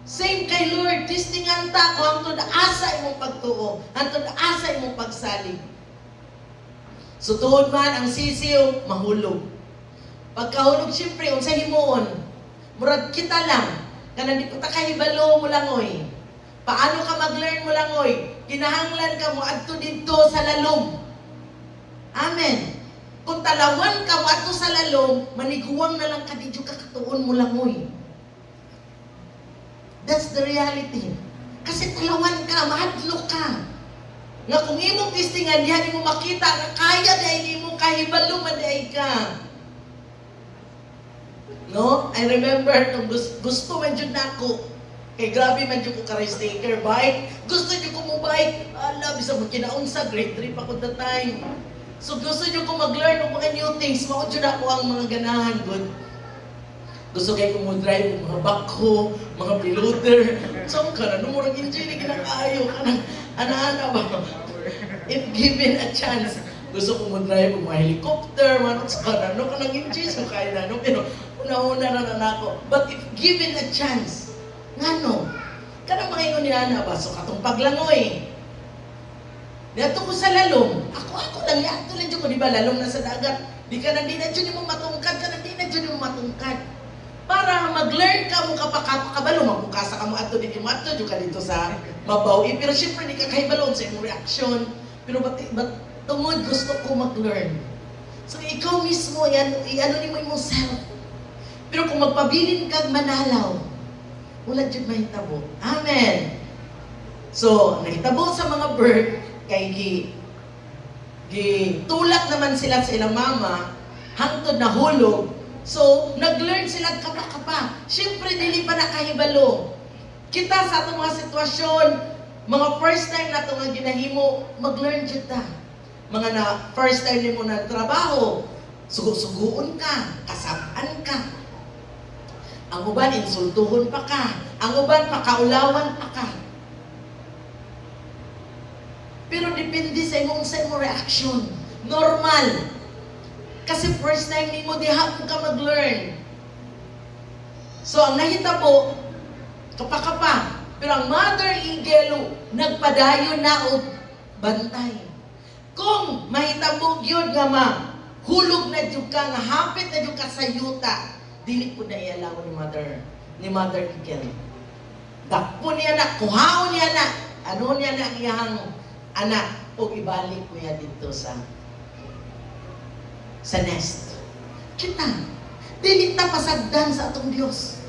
Same kay Lord, testingan ta kung hangtod asa imong pagtuo, hangtod asa imong pagsalig. So tuod man ang sisiw mahulog. Pagkahulog siyempre unsa himuon? Murag kita lang kanang di ko ta kahibalo mo langoy. Paano ka mag-learn mo langoy? Kinahanglan ka mo adto didto sa lalom. Amen. Kung talawan ka mo adto sa lalom, maniguwang na lang ka didyo ka katuon mo langoy. That's the reality. Kasi talawan ka, mahadlok ka. Nga kung imong testingan, yan mo makita na kaya dahil mo kahibalo maday ka. No? I remember nung gusto man dyan na ako. Kay grabe man dyan ko ka-race taker bike. Gusto dyan ko mo bike. Ala, bisa mo kinaunsa. Grade 3 pa ko that time. So gusto dyan ko mag-learn ng mga new things. Maon dyan ako ang mga ganahan. Good. Gusto kayo kung mag-drive, mga backhoe, mga piloter. So ka na, nung murang enjoy na kinakaayo. Ana-ana ba? If given a chance, gusto ko mag-drive mga helicopter, manot sa kanano ka nang enjoy sa kaya na, no? Pero una-una na ako. But if given a chance, nga no, kanang mga yun niya ba? So katong paglangoy. Dito ko sa lalom, ako lang yan. Ito lang dyan ko, di ba, lalom na sa dagat. Di ka na dyan mo matungkad, ka na dyan mo matungkad. Para mag-learn ka mo kapakabalo, magpukasa ka mo ato dito mo ato, dyan ka dito sa mabaw. Pero syempre, di ka kahibalo sa iyong reaksyon. Pero ba't tungod gusto ko mag-learn. So ikaw mismo, i-ano ni mo yung self. Pero kung magpabilin kag manalaw, wala dyan mahitabo. Amen. So, nahitabo sa mga bird, kay tulak naman sila sa ilang mama, hangtod na hulog. So, nag-learn sila kapa-kapa. Siyempre, dili pa nakahibalo. Kita sa atong mga sitwasyon, mga first time na ito nga ginahimo, mag-learn dyan ta. Mga na first time mo na trabaho, sugo-sugoon ka, kasabaan ka. Ang uban, insultuhon pa ka. Ang uban, pakaulawan pa ka. Pero depende sa imong reaction. Normal. Kasi first time nimo diha ka mag-learn. So ang nahitabo, kapakapa. Pero ang mother eagle nagpadayon na og bantay. Kung mahitabo gyud nga hulog na jud ka, nga hapit na jud ka sa yuta, dili po na ialaw ni mother eagle. Dakpo niya na, kuhaon niya na, ano niya na iyang anak, o ibalik niya dito sa nest. Kita, dili ta pasagdan sa atong Dios.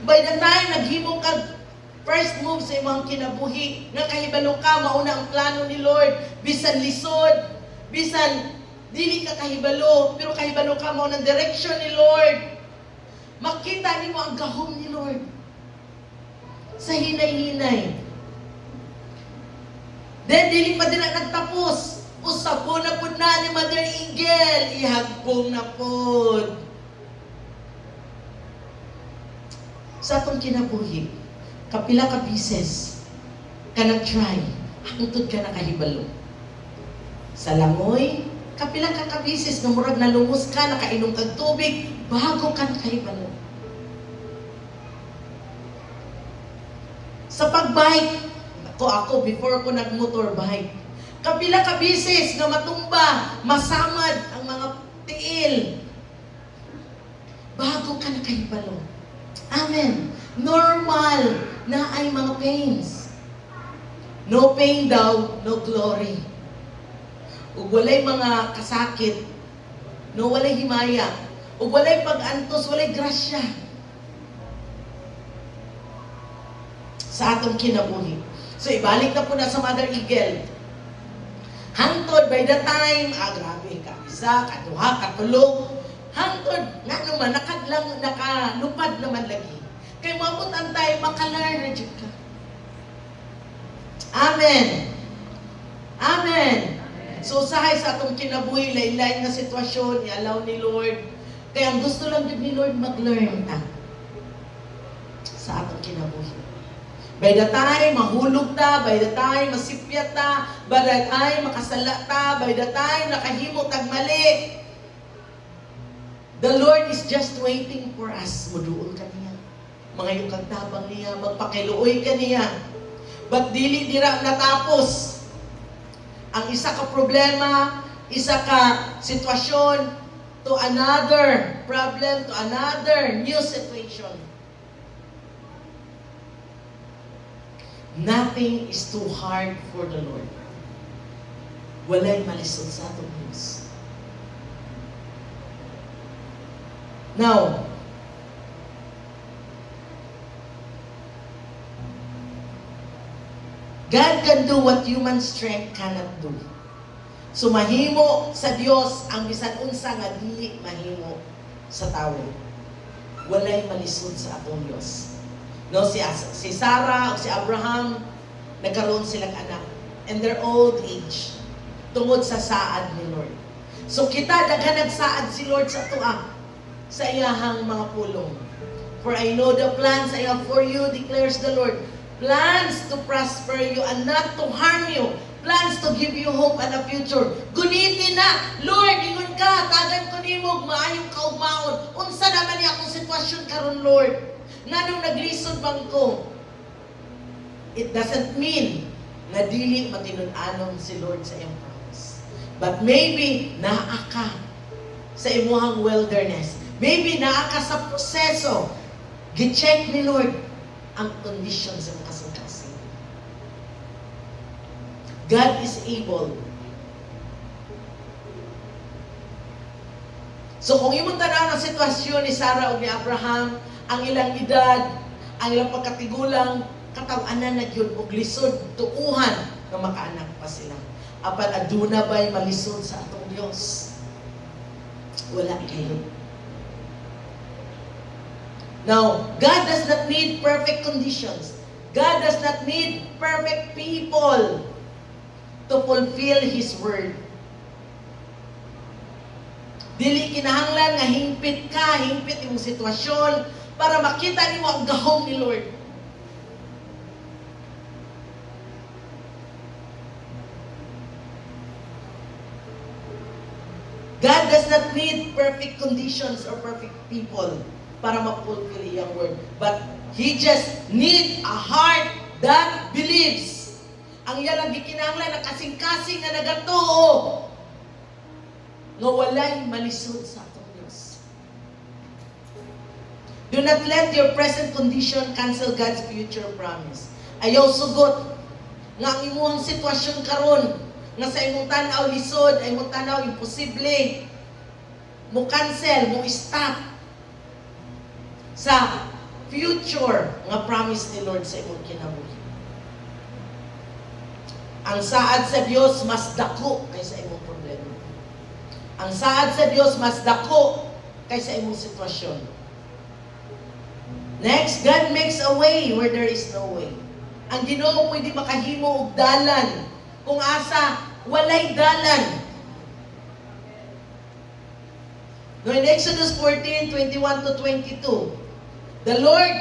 By the time naghimo kag first move sa imong kinabuhi, nga kahibalo ka, mauna ang plano ni Lord, bisan lisod, bisan dili ka kahibalo, pero kahibalo ka, mauna ang direction ni Lord. Makita nimo ang gahom ni Lord sa hinay-hinay. Then, dili pa din nagtapos. Usabo na po na ni Mother Eagle. Ihagbong na po. Sa atong kinabuhi, kapila ka pieces, ka nag-try, hangtod ka nakahibalo. Sa langoy, kapila ka ka-pieces, na murag nalungos ka, nakainom kag tubig, bago ka nakahibalo. Sa pagbike, ako before ko nag-motorbike, kapila ka bisis nga matumba, masamad ang mga tiil, bago ka nakahibalo. Amen. Normal na ay mga pains. No pain daw, no glory. Ug walay mga kasakit, no walay himaya, ug walay pag-antos, walay grasya sa atong kinabuhi. So, ibalik na po na sa Mother Eagle. Hangtod, by the time, grabe, ka-isa, kaduha, katulog, hangtod, nga naman, nakalupad naman lagi. Kaya mabot ang tayo, makalarn na dyan ka. Amen. Amen. So, usahay sa atong kinabuhi, lain-lain na sitwasyon, i-allow ni Lord. Kaya ang gusto lang din ni Lord, mag-learn ta sa atong kinabuhi. By the time mahulog ta, by the time masipyat ta, by the time makasala ta, by the time nakahimo tag mali, the Lord is just waiting for us. Muduol ka niya. Mga yung kagtabang niya, magpakiluoy ka niya. But dili dira natapos ang isa ka problema, isa ka sitwasyon, to another problem, to another new situation. Nothing is too hard for the Lord. Walay malisod sa atong Diyos. Now, God can do what human strength cannot do. So mahimo sa Dios ang bisan unsa nga dili mahimo sa tawo. Walay malisod sa atong Dios. No, si Sarah o si Abraham, nagkaroon silang anak. And their old age. Tungod sa saad ni Lord. So kita, daghan nagsaad si Lord sa tuwa. Sa iyahang mga pulong. For I know the plans I have for you, declares the Lord. Plans to prosper you and not to harm you. Plans to give you hope and a future. Gunitin na, Lord, ingon ka, tagan ko nimog, maayong kaugmaon. Unsa naman niya akong sitwasyon karon, Lord? Nganong naglisod bang ko? It doesn't mean na dili matinud-anon si Lord sa iyong promise. But maybe naa ka sa imuhang wilderness. Maybe naa ka sa proseso. Gi-check ni Lord ang condition sa mga kasing-kasing. God is able. So kung imong tanaw ang sitwasyon ni Sarah o ni Abraham, ang ilang edad, ang ilang pagkatigulang, katawanan na yun, og lisod, tuuhan, na makaanak pa sila. Apan aduna ba'y malisod sa atong Diyos? Wala kayo. Now, God does not need perfect conditions. God does not need perfect people to fulfill His word. Dili kinahanglan nga hingpit yung sitwasyon para makita nimo ang gahom ni Lord. God does not need perfect conditions or perfect people para ma-fulfill iyang word. But He just need a heart that believes. Ang iya lang gikinahanglan na kasing-kasing nga nagatuo nga walay malisod sa atong Dios. Do not let your present condition cancel God's future promise. Ayaw sugot nga ang imuhang sitwasyon karon nga sa imong tan-aw lisod, ay imong tan-aw imposible, mo cancel, mo stop sa future nga promise ni Lord sa imong kinabuhi. Ang saad sa Dios mas dako kaysa imong problema. Ang saad sa Dios mas dako kaysa imong sitwasyon. Next, God makes a way where there is no way. Ang Ginoo pwede makahimo og dalan kung asa walay dalan. No, in Exodus 14:21 to 22, the Lord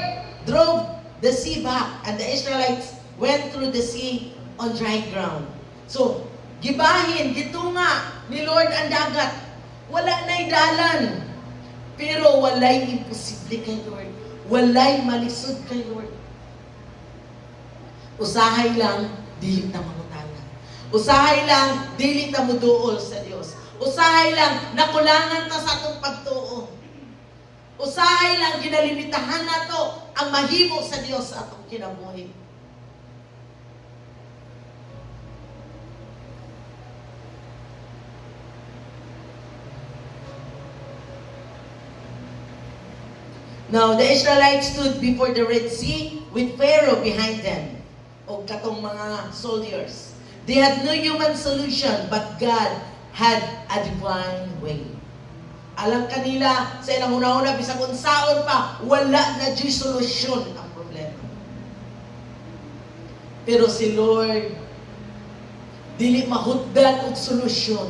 drove the sea back and the Israelites went through the sea on dry ground. So, gibahin, gitunga ni Lord ang dagat. Wala na'y dalan. Pero walay imposible kay Lord. Walay malisod kay Lord. Usahay lang, dili na mangutana. Usahay lang, dili na muduol sa Dios. Usahay lang, nakulangan ta sa atong pagtuo. Usahay lang, ginalimitahan nato ang mahimo sa Dios sa atong kinabuhi. Now, the Israelites stood before the Red Sea with Pharaoh behind them. O katong mga soldiers. They had no human solution, but God had a divine way. Alam kanila, sa ilang una-una, bisag unsaon pa, wala na diy'y solusyon ang problema. Pero si Lord, dili mahutdan og solusyon.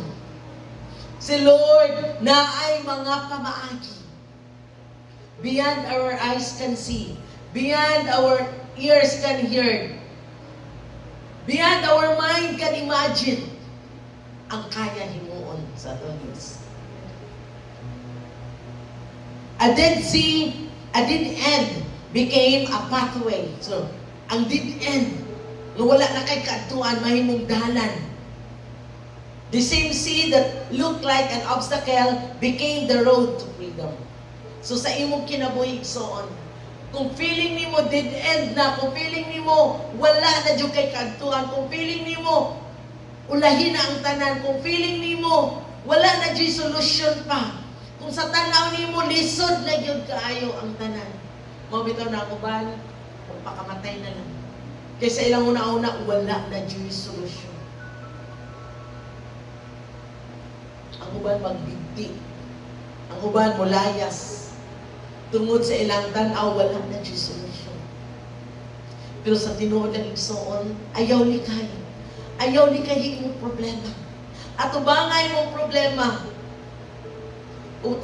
Si Lord, na ay mga pamaagi. Beyond our eyes can see, beyond our ears can hear, beyond our mind can imagine, ang kaya himuon sa atong Diyos. A dead sea, a dead end became a pathway. So, ang dead end, na wala na kay kaatuan, mahimong dalan. The same sea that looked like an obstacle became the road to freedom. So sa imong kinabuhi igsoon, kung feeling nimo dead end na, kung feeling nimo wala na jud kay kaadtuan, kung feeling nimo ulahin na ang tanan, kung feeling nimo wala na jud solusyon pa, kung sa tanaw nimo lisod na jud kaayo ang tanan, mao bitaw na ako ba pakamatay na lang. Kaysa ilang una-una wala na jud solusyon. Ang uban magbigti, ang uban molayas. Tungod sa ilang tanaw, wala na diyang solusyon. Pero sa tinuod ng igsoon, ayaw ni kayo. Ayaw ni kayo yung problema. At ubangay mong problema,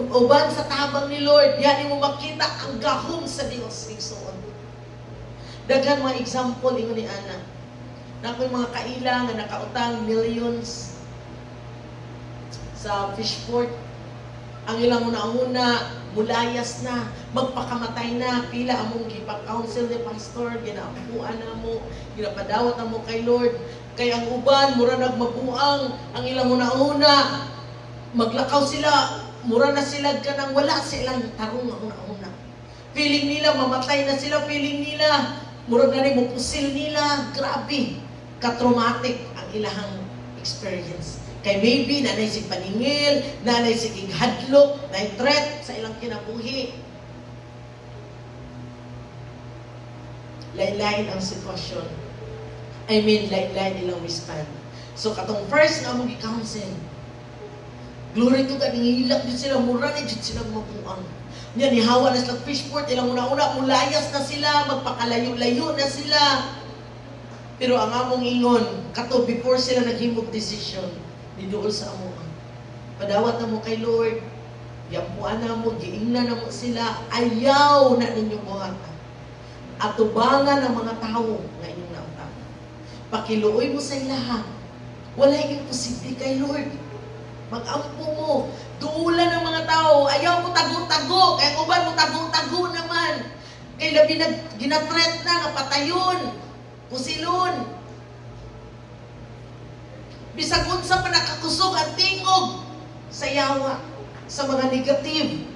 uban sa tabang ni Lord, yan mo makita ang gahom sa Diyos igsoon. Daghan mga example, ingon ni Ana. Na ako'y mga kaila nga nakautang millions sa fishport. Ang ilang una-una, mulayas na, magpakamatay na, pila among gipag-counsel ni pastor, ginaapuan na mo, ginapadawat na mo kay Lord. Kaya ang uban, mura nagmabuang, ang ilang una-una, maglakaw sila, mura na sila kanang wala silang tarong ang una-una. Feeling nila, mamatay na sila, feeling nila, mura na rin mupusil nila, grabe, ka-traumatic ang ilahang experience. Kay maybe, nanay si paningil, nanay si hadlok, nanay threat sa ilang kinabuhi. Lain-lain ang sitwasyon. I mean, lain-lain ilang respond. So, katong first na mong i-counsel, glory to God, nangihilak din sila, mura na dyan silang mabuang. Yan, ihawa na silang fishport, ilang una-una, mulayas na sila, magpakalayo-layo na sila. Pero ang among ingon, kato, before sila naghimog decision, niduol sa amuan. Padawat na mo kay Lord, yampuan na mo, giingna na mo sila, ayaw na ninyong buhatan. At tubangan ng mga tao na inyong nautang. Pakiluoy mo sa ilaha. Wala'y imposible kay Lord. Mag-ampo mo. Duulan ng mga tao. Ayaw mo tago-tago. Kaya uban mo tago-tago naman. Kaya labi na ginatret na nga patayon. Pusilon. Bisag unsa pa nakakusog ang tingog sa yawa, sa mga negative.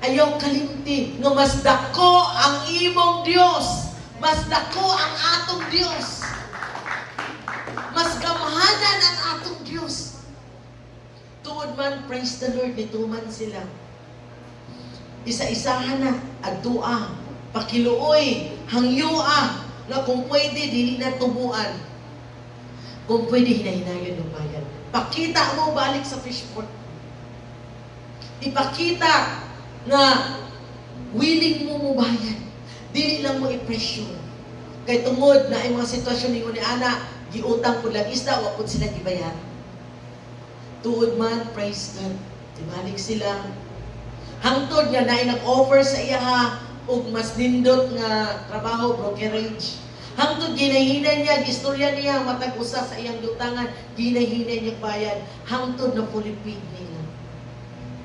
Ayaw kalimti nga mas dako ang imong Dios. Mas dako ang atong Dios. Mas gamhanan ang atong Dios. Tuod man, praise the Lord, nituman sila. Isa-isahan na, adua, pakiluoy, hangyua, nga kung pwede, dili na tubuan. Kung pwede, hinahinayon ng bayan. Pakita mo balik sa fishport. Ipakita na willing mo mubayan. Dili lang mo i-pressure. Kay tungod na ay mga sitwasyon ni Ana, giutang po lang isda, wapod sila gibayan. Tuod man, praise God. Ibalik sila. Hangtod nga na nag-offer sa iya og mas nindot nga trabaho, brokerage. Hangtod ginahinay niya, istorya niya, matag usa sa iyang lutangan, ginahinay niya bayan. Hangtod na fully paid nila.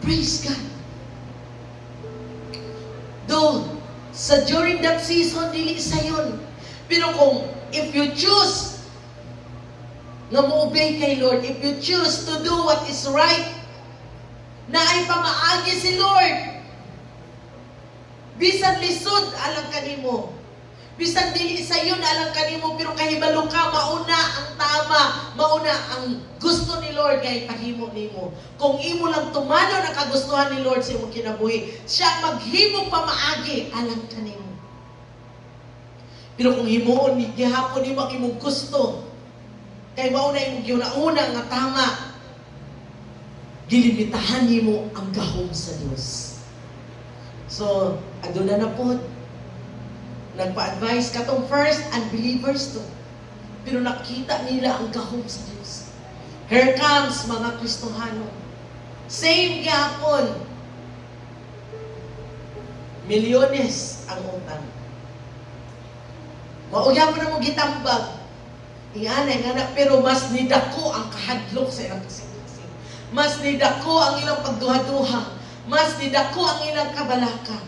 Praise God. Though, during that season, dili sa yun. Pero kung, if you choose na mo-obey kay Lord, if you choose to do what is right, na ay pamaagi si Lord, bisan lisod alang kanimo, bisan dili sa iyo na alang kanimo, pero kahibalo ka, mauna ang tama, mauna ang gusto ni Lord kay pahimo nimo. Kung imo lang tumano ang kagustuhan ni Lord sa imong kinabuhi, siya maghimo pamaagi alang kanimo. Pero kung himuon ni gihapon nimo ang imong gusto, kay mauna imong giuna-una nga tama, gilimitahan nimo ang gahom sa Dios. So, aduna na po, nagpa-advise katong first unbelievers to. Pero nakita nila ang gahom sa Dios. Here comes mga Kristohano. Same gapon. Milyones ang utang. Maugya mo na mo gitambag. Iyanay nga, pero mas nidako ang kahadlok sa ilang kasing-kasing. Mas nidako ang ilang pagduha-duha. Mas nidako ang ilang kabalaka.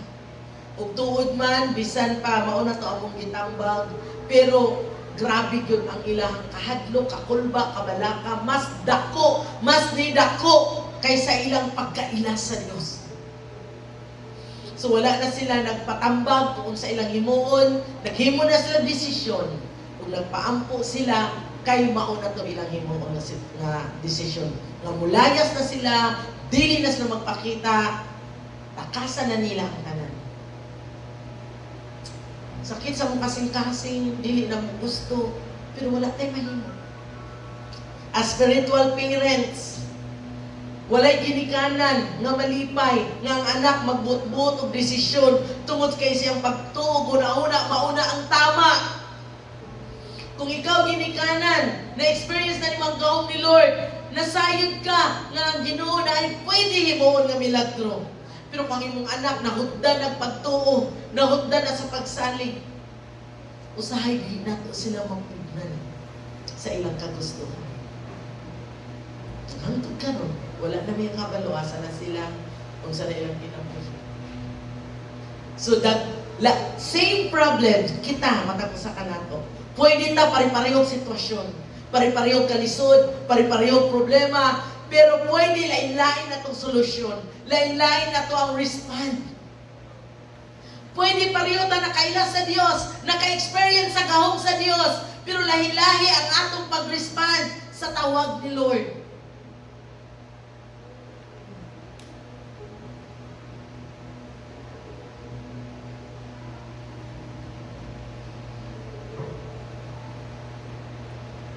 Ug tuod man, bisan pa, mauna to akong gitambag, pero grabe yun ang ilang kahadlok, kakulba, kabalaka, mas dako, mas nidako kaysa ilang pagkaila sa Diyos. So wala na sila nagpatambag kung sa ilang himuon, naghimo na sila desisyon. Kung nagpaampo sila, kay mauna to ilang himuon na desisyon. Nga mulayas na sila, dili na sila magpakita, takasan na nila ang tanan. Sakit sa mong kasing-kasing, dili na mo gusto, pero wala tayong mahimo. As spiritual parents, walay ginikanan nga malipay, nga ang anak magbut-but og desisyon tungod kay siyang pagtuog, una-una, mauna ang tama. Kung ikaw ginikanan, na-experience na ni gahom ni Lord, nasayod ka nga ang Ginoo na ay pwede himuon nga milagro. Pero kung imong anak nahuddan ang pagtuo, nahuddan na sa pagsalig, usahay di nato sila magpugnan sa ilang kagustuhan. Hangtod karon, wala na may kabaluasan na sila kung sa ilang kinabuhi. So that same problem kita matapos sa kanato. Pwede ta pare-parehong sitwasyon, pare-parehong kalisod, parehong problema, pero pwede lain-lain na itong solusyon. Lain-lain na ito ang respond. Pwede pareho ta nakaila sa Diyos, naka-experience sa gahom sa Diyos, pero lahi-lahi ang atong pag-respond sa tawag ni Lord.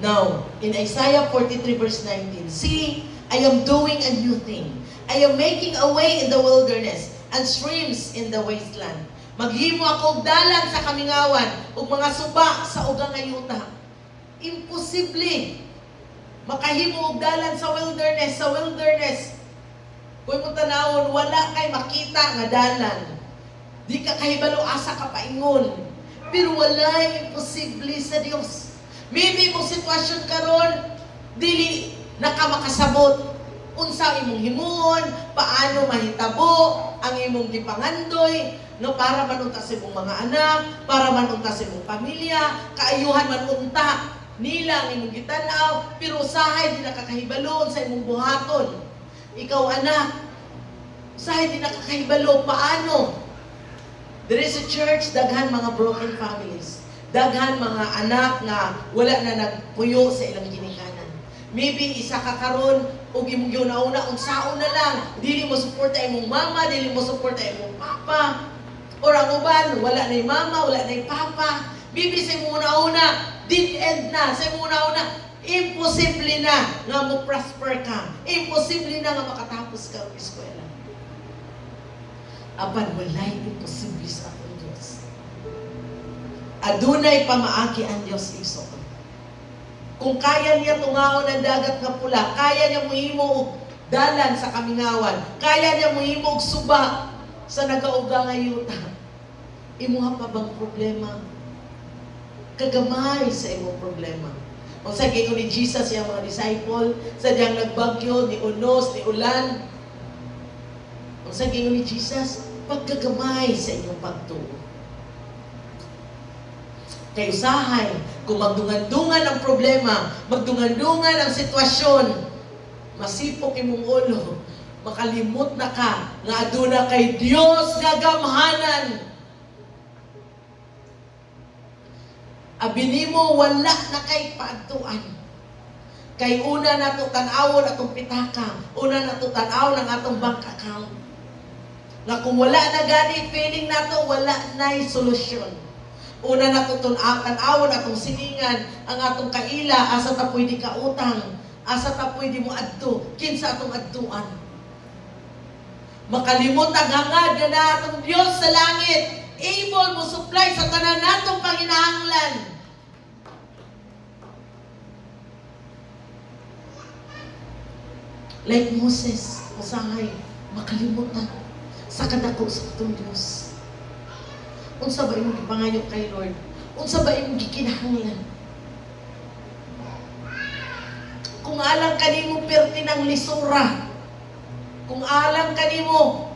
Now, in Isaiah 43 verse 19, see, I am doing a new thing. I am making a way in the wilderness and streams in the wasteland. Maghimo ako og dalan sa kamingawan ug mga suba sa ugang ayuta. Imposible makahimo og dalan sa wilderness, Kung mo tanawon, wala kay makita nga dalan. Di ka kahibalo asa ka paingon. Pero wala imposible sa Dios. Maybe mong sitwasyon karon, dili nakamakasabot unsa imong himuon, paano mahitabo ang imong gipangandoy, no, para manunta sa imong mga anak, para manunta sa imong pamilya, kaayuhan manunta nila ang imong gitanaw, pero usahay di nakakahibalo sa imong buhaton. Ikaw anak, usahay di nakakahibalo paano. There is a church, daghan mga broken families, daghan mga anak nga wala na nagpuyo sa ilang ginikanan. Maybe isa ka karon ug imong giuna-una unsaon na lang, dili mo suporta imong mama, dili mo suporta imong papa. Or ang uban wala na yung mama, wala na yung papa. Maybe sa imong una-una dead end na, sa imong una-una imposible na nga mo prosper ka. Imposible na nga makatapos ka og eskwela. Apan walay imposible sa atong Dios. Adunay pamaagi ang Dios iso. Kung kaya niya tungaon ang dagat nga pula, kaya niya muhimo og dalan sa kamingawan, kaya niya muhimo og suba sa nagauga nga yuta. Imuha pa bang problema? Kagamay sa imong problema. Kung sa gingon ni Jesus yung mga disciple, sa diyang nagbagyo, ni unos, ni ulan. Kung sa gingon ni Jesus, pagkagamay sa inyong pagtuo. Kay usahay, kung magdungan-dungan ang problema, magdungan-dungan ang sitwasyon, masipok imong ulo, makalimot na ka, nga aduna kay Dios nga gamhanan. Abinimo wala na kay paadtuan. Kay una na ito tanawon atong pitaka, una na ito tanawon ang atong bank account. Nga kung wala na gani, feeling na ito, wala na'y solusyon. Una na ito tanawon atong siningan, ang atong kaila, asa ta pwede ka utang, asa ta pwede mo adto, kinsa atong adtuan. Makalimot ang hangad na atong Diyos sa langit, able mo supply sa tanan natong panginahanglan. Like Moses, usahay, makalimot na sa kadako sa atong Diyos. Unsa ba imong gipangayo kay Lord? Unsa ba imong gikinahanglan? Kung alam kanimo perti ng lisura, kung alam kanimo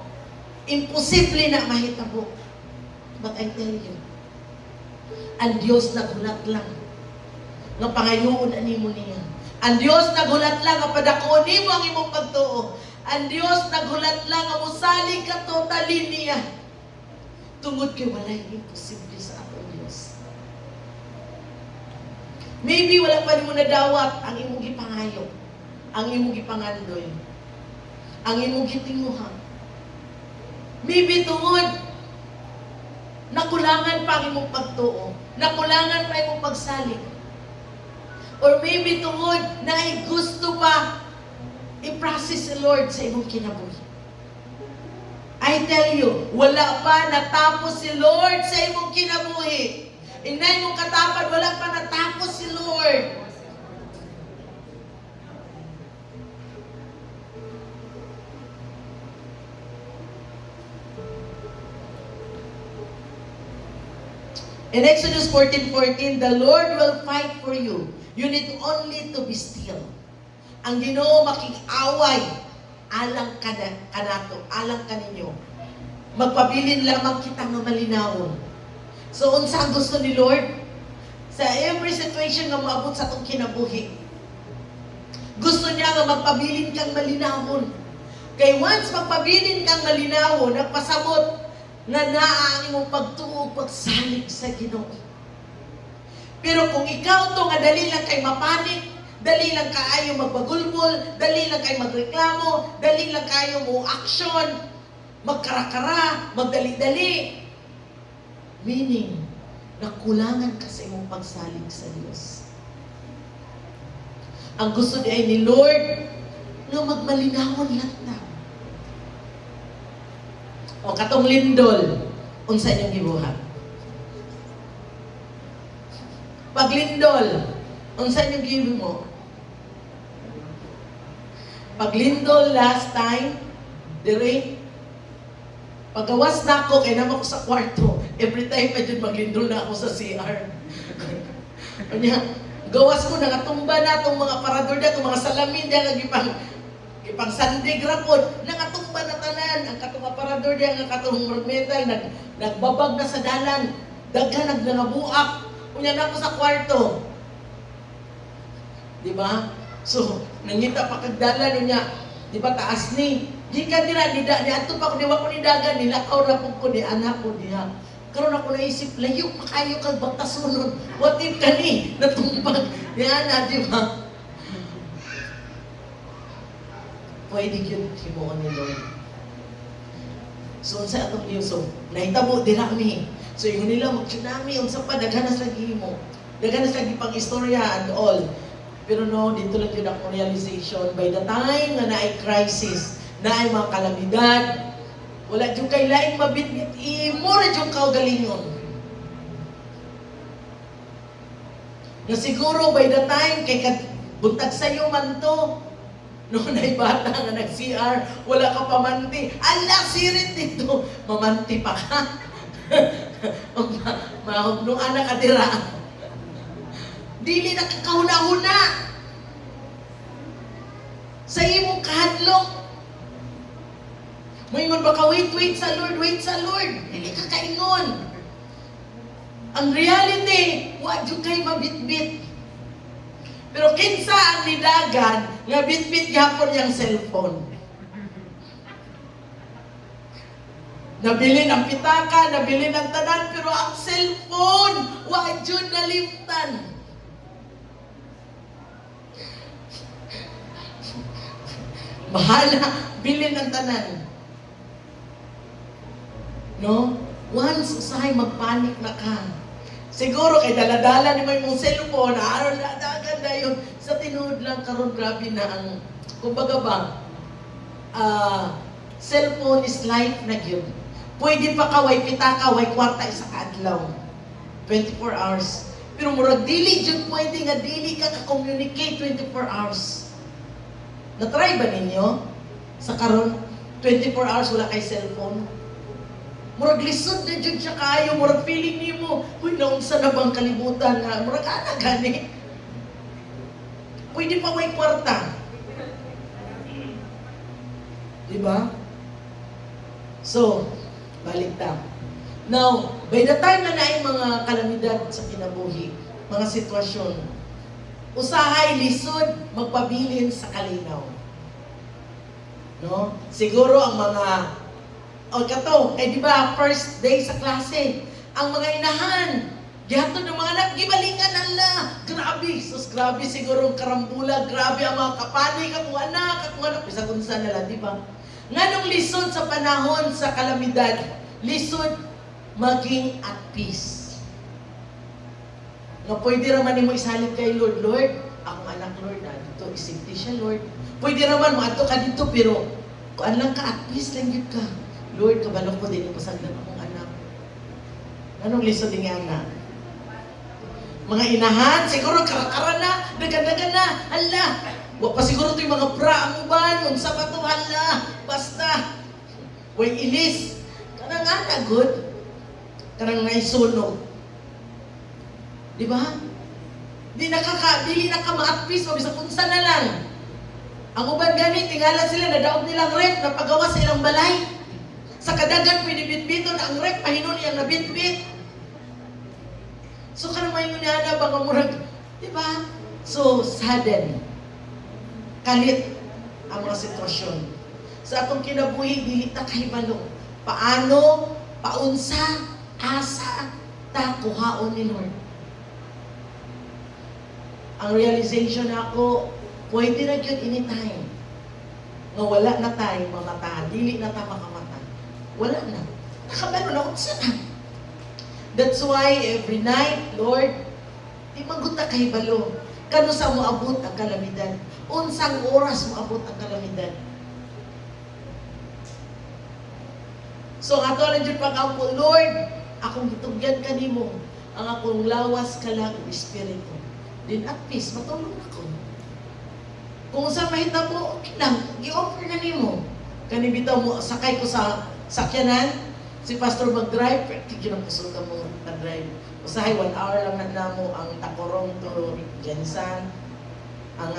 imposible na mahitabo. But I tell you, ang Diyos nagulat lang nga pangayoon animo niya. Ang Diyos nagulat lang nga padako nimo ang imong pagtuo. Ang Diyos nagulat lang nga mosalig ka totally niya. Tungod kay walay imposible sa atong Diyos. Maybe wala pa nimo nadawat ang imong gipangayo, ang imong gipangandoy, ang imong gitinguha. Maybe tungod nakulangan pa ang imong pagtuo, nakulangan pa imong pagsalig. Or maybe tungod na gusto pa i-process si Lord sa imong kinabuhi. I tell you, wala pa natapos si Lord sa imong kinabuhi. Inay mong katapad, wala pa natapos si Lord. In Exodus 14:14, the Lord will fight for you. You need only to be still. Ang Ginoo makig-away alang kanato, alang kaninyo. Magpabilin lamang kita nga malinawon. So, unsa ang gusto ni Lord? Sa every situation nga maabot sa itong kinabuhi, gusto niya nga magpabilin kang malinawon. Kay once magpabilin kang malinawon, nagpasabot na naa ang imong pagtuo, pagsalig sa Ginoo. Pero kung ikaw to nga dali lang kay mapanik, dali lang kaayo magbagulbol, dali lang kayo magreklamo, dali lang kayo mo action, magkarakara, magdali-dali. Meaning, nakulangan ka sa imong pagsalig sa Diyos. Ang gusto di ay ni Lord, nga magmalinawon lang na. O katong lindol, unsa inyong gibuhat? Pag lindol, unsa inyong gibuhat? Pag lindol last time, dire, pagawas na ako, kaya naman ako sa kwarto. Every time pa dyan maglindol na ako sa CR. Kanya, gawas mo nangatumba na itong mga parador na, itong mga salamin na ipang sandig rapod, nangatumba na tanan, ang katong aparador diya, ang katong metal, nagbabag na sa dalan, daghan nangabuak, unya na ako sa kwarto. Di ba? So, nangita pa kagdalan niya, di ba taas ni, di ka nila, ni ato pa ko, di ba ko ni dagan, nilakaw na po ko, ni anak ko diha. Karon ako naisip, layo pa kayo kag batasunod, what if kani, natumpag, ni ana, di ba? Pwede yun himuon ni Lord. So, sa atong Diyos, so, nahitabo, dirami. So, yung nila, mag-tsunami, unsa pa, daghan na sa himo. Daghan na sa pang istorya and all. Pero no, dito lang yun ang realization. By the time na naay crisis, naay mga kalamidad, wala dyan kay laing mabitbit, imo na dyan kaugalingon. Na siguro, by the time, kay buntag sa'yo man to, noon ay bata nga nag-CR, wala ka pamanti. Ala, sirit dito. Mamanti pa ka. Nung anak ka dira. Dili na kakahuna-huna. Sa imong kahadlok. Moingon baka wait sa Lord, wait sa Lord. Dili ka kaingon. Ang reality, wa jud kay mabitbit. Pero kinsa ang nidagan nga bitbit gapon yang cellphone. Nabili ng pitaka, nabili ng tanan, pero ang cellphone, wa jud nalimtan. Bahala, bili ng tanan. No? Once usahay magpanik na ka. Siguro kay daladala ni may mong cellphone, aron na dagan na yun. Sa tinuod lang karon grabe na ang, kumbaga ba, cellphone is life na yun. Pwede pa ka, way pitaka, way kwarta, isa kaadlaw. 24 hours. Pero murag dili dyan pwede nga dili ka ka-communicate 24 hours. Na-try ba ninyo? Sa karon 24 hours wala kay cellphone? Murag lisod na dyan siya kayo, murag feeling niyo mo, uy, naunsa na bang kalibutan na, murag ana gani. Pwede pa may kwarta. Diba? So, balik ta. Now, by the time na naay mga kalamidad sa kinabuhi, mga sitwasyon, usahay, lisod, magpabilin sa kalinaw. No? Siguro ang mga o kato, di ba, first day sa klase, ang mga inahan, gihatod ng mga anak, gibalingan nala. Grabe, sus, grabe siguro ang karambula, grabe ang mga kapani, kakung anak, bisa kung saan nila, di ba? Nganong lisod sa panahon sa kalamidad, lisod maging at peace. Nga pwede naman mo isalip kay Lord, Lord, akong anak, Lord, dito, isigti siya, Lord. Pwede naman, maato ka dito, pero kung lang ka, at peace lang yun ka. Lord, kabalo ko din yung pasagdan akong anak. Anong lisod din nga anak? Mga inahan, siguro karakara na, dagan-dagan na, hala. Wa pa siguro ito yung mga bra ang uban, yung sabato, hala. Basta. Way ilis. Kanang anak, good. Kanang naisunog. Di ba? Dili na ka ma-at-peace, mabisa kunsa na lang. Ang uban gamit, tingala sila, nadaog nilang ref, napagawa sa ilang balay. Sa kadagan, pwede bitbiton ang rep, pahinon niyang nabitbit. So, kanamay mo niya na, baka murag, di ba? So, sudden, kalit ang mga sitwasyon. Sa atong kinabuhi, dili ta kahibalo. Paano, paunsa, asa, ta, kuhaon ni Lord. Ang realization ako, pwede na yun anytime. Nga wala na tayo mamatahan, dili na tayo makamatahan. Wala na. Nakabalo na unsa na. That's why every night, Lord, di maguta kay balo. Kano sa moabot ang kalamidad? Unsang oras moabot ang kalamidad? So, ato lang dyan pag-ampo, Lord, akong gitugyan ka nimo, ang akong lawas ka lang, Espiritu. Then at peace, matulog ako. Kung saan mahita mo, okay lang, i-offer na nimo. Kanibitaw mo, sakay ko sa sakyanan, si Pastor mag-drive, pero tigil ang puso ka mo mag-drive. Usahay 1 hour lang na namo ang takorong to Jensan. Ang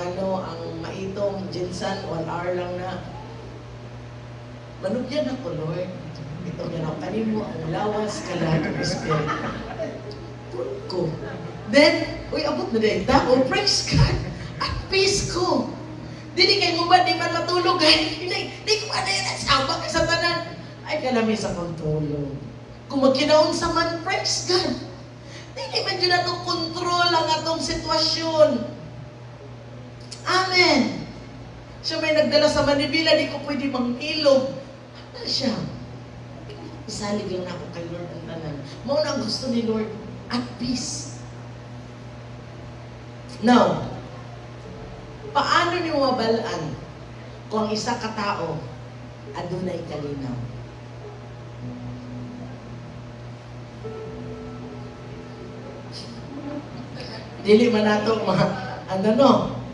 maitong Jensan 1 hour lang na. Manugyan ako, Lord. Ito nga na kanimo ang lawas kalado Espiritu. Ko. Then, abot na din. Praise God. At peace ko. Dili kay ngubad, di man matulog. Di ko ano yun, sabak sa tanan. Ay, kalami sa pagtulog. Kung magkinaon sa man, praise God. Dili man yun na itong kontrol ang atong sitwasyon. Amen. Siya may nagdala sa Manibila, di ko pwede mangilog. Ano siya? Isalig lang ako kay Lord ang tanan. Mauna ang gusto ni Lord, at peace. Now, paano niyo mabalaan kung ang isa ka tao adunay kalinaw? Dili man nato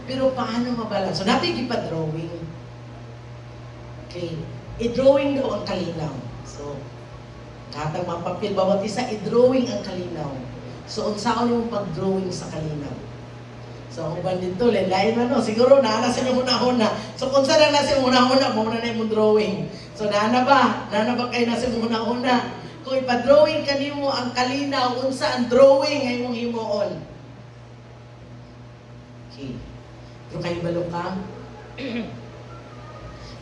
pero paano mabalaan? So, natin ipa-drawing. Okay. I-drawing daw ang kalinaw. So, katang mga papel, bawat isa, i-drawing ang kalinaw. So, unsaon yung pag-drawing sa kalinaw? So, kung ba dito, lain man, siguro, naana sa inyo muna-huna. So, kung saan na nasa muna-huna, muna na yung drawing. So, naana ba? Naana ba kayo nasa muna-huna? Kung ipa-drawing kanimo ang kalinaw, unsa ang drawing ay mong himuon. Okay. Pero kayo balong ka?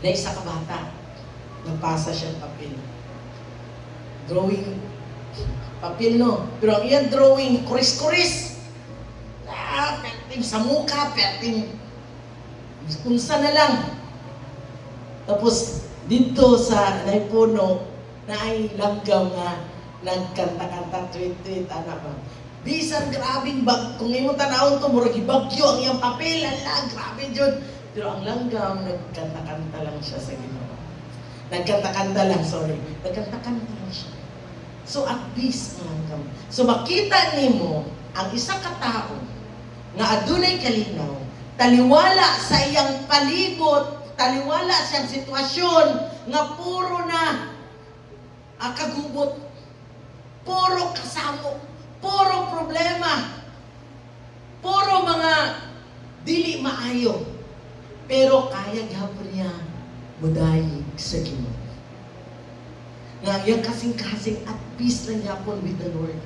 Na isa ka bata, nagpasa siyang papel. Drawing, papel no. Pero ang iyang drawing, kuris-kuris. Perting sa muka, perting unsa na lang. Tapos, dito sa naipuno, na ay langgam nga nagkanta-kanta, tweet-tweet, anak ba. Bisan grabing kung imong tanawon to, murag bagyo ang iyang papel, ala, grabe dyan. Pero ang langgam, nagkanta-kanta lang siya sa Ginoo. Nagkanta-kanta lang siya. So, at peace ang langgam. So, makita nimo ang isa ka tao nga adunay kalinaw, taliwala sa iyang palibot, taliwala sa iyang sitwasyon, nga puro na kagubot, puro kasamo, puro problema, puro mga dili maayo, pero kaya gapon niya mudayig sa Ginoo. Nga yung kasing-kasing at peace lang yapon with the Lord.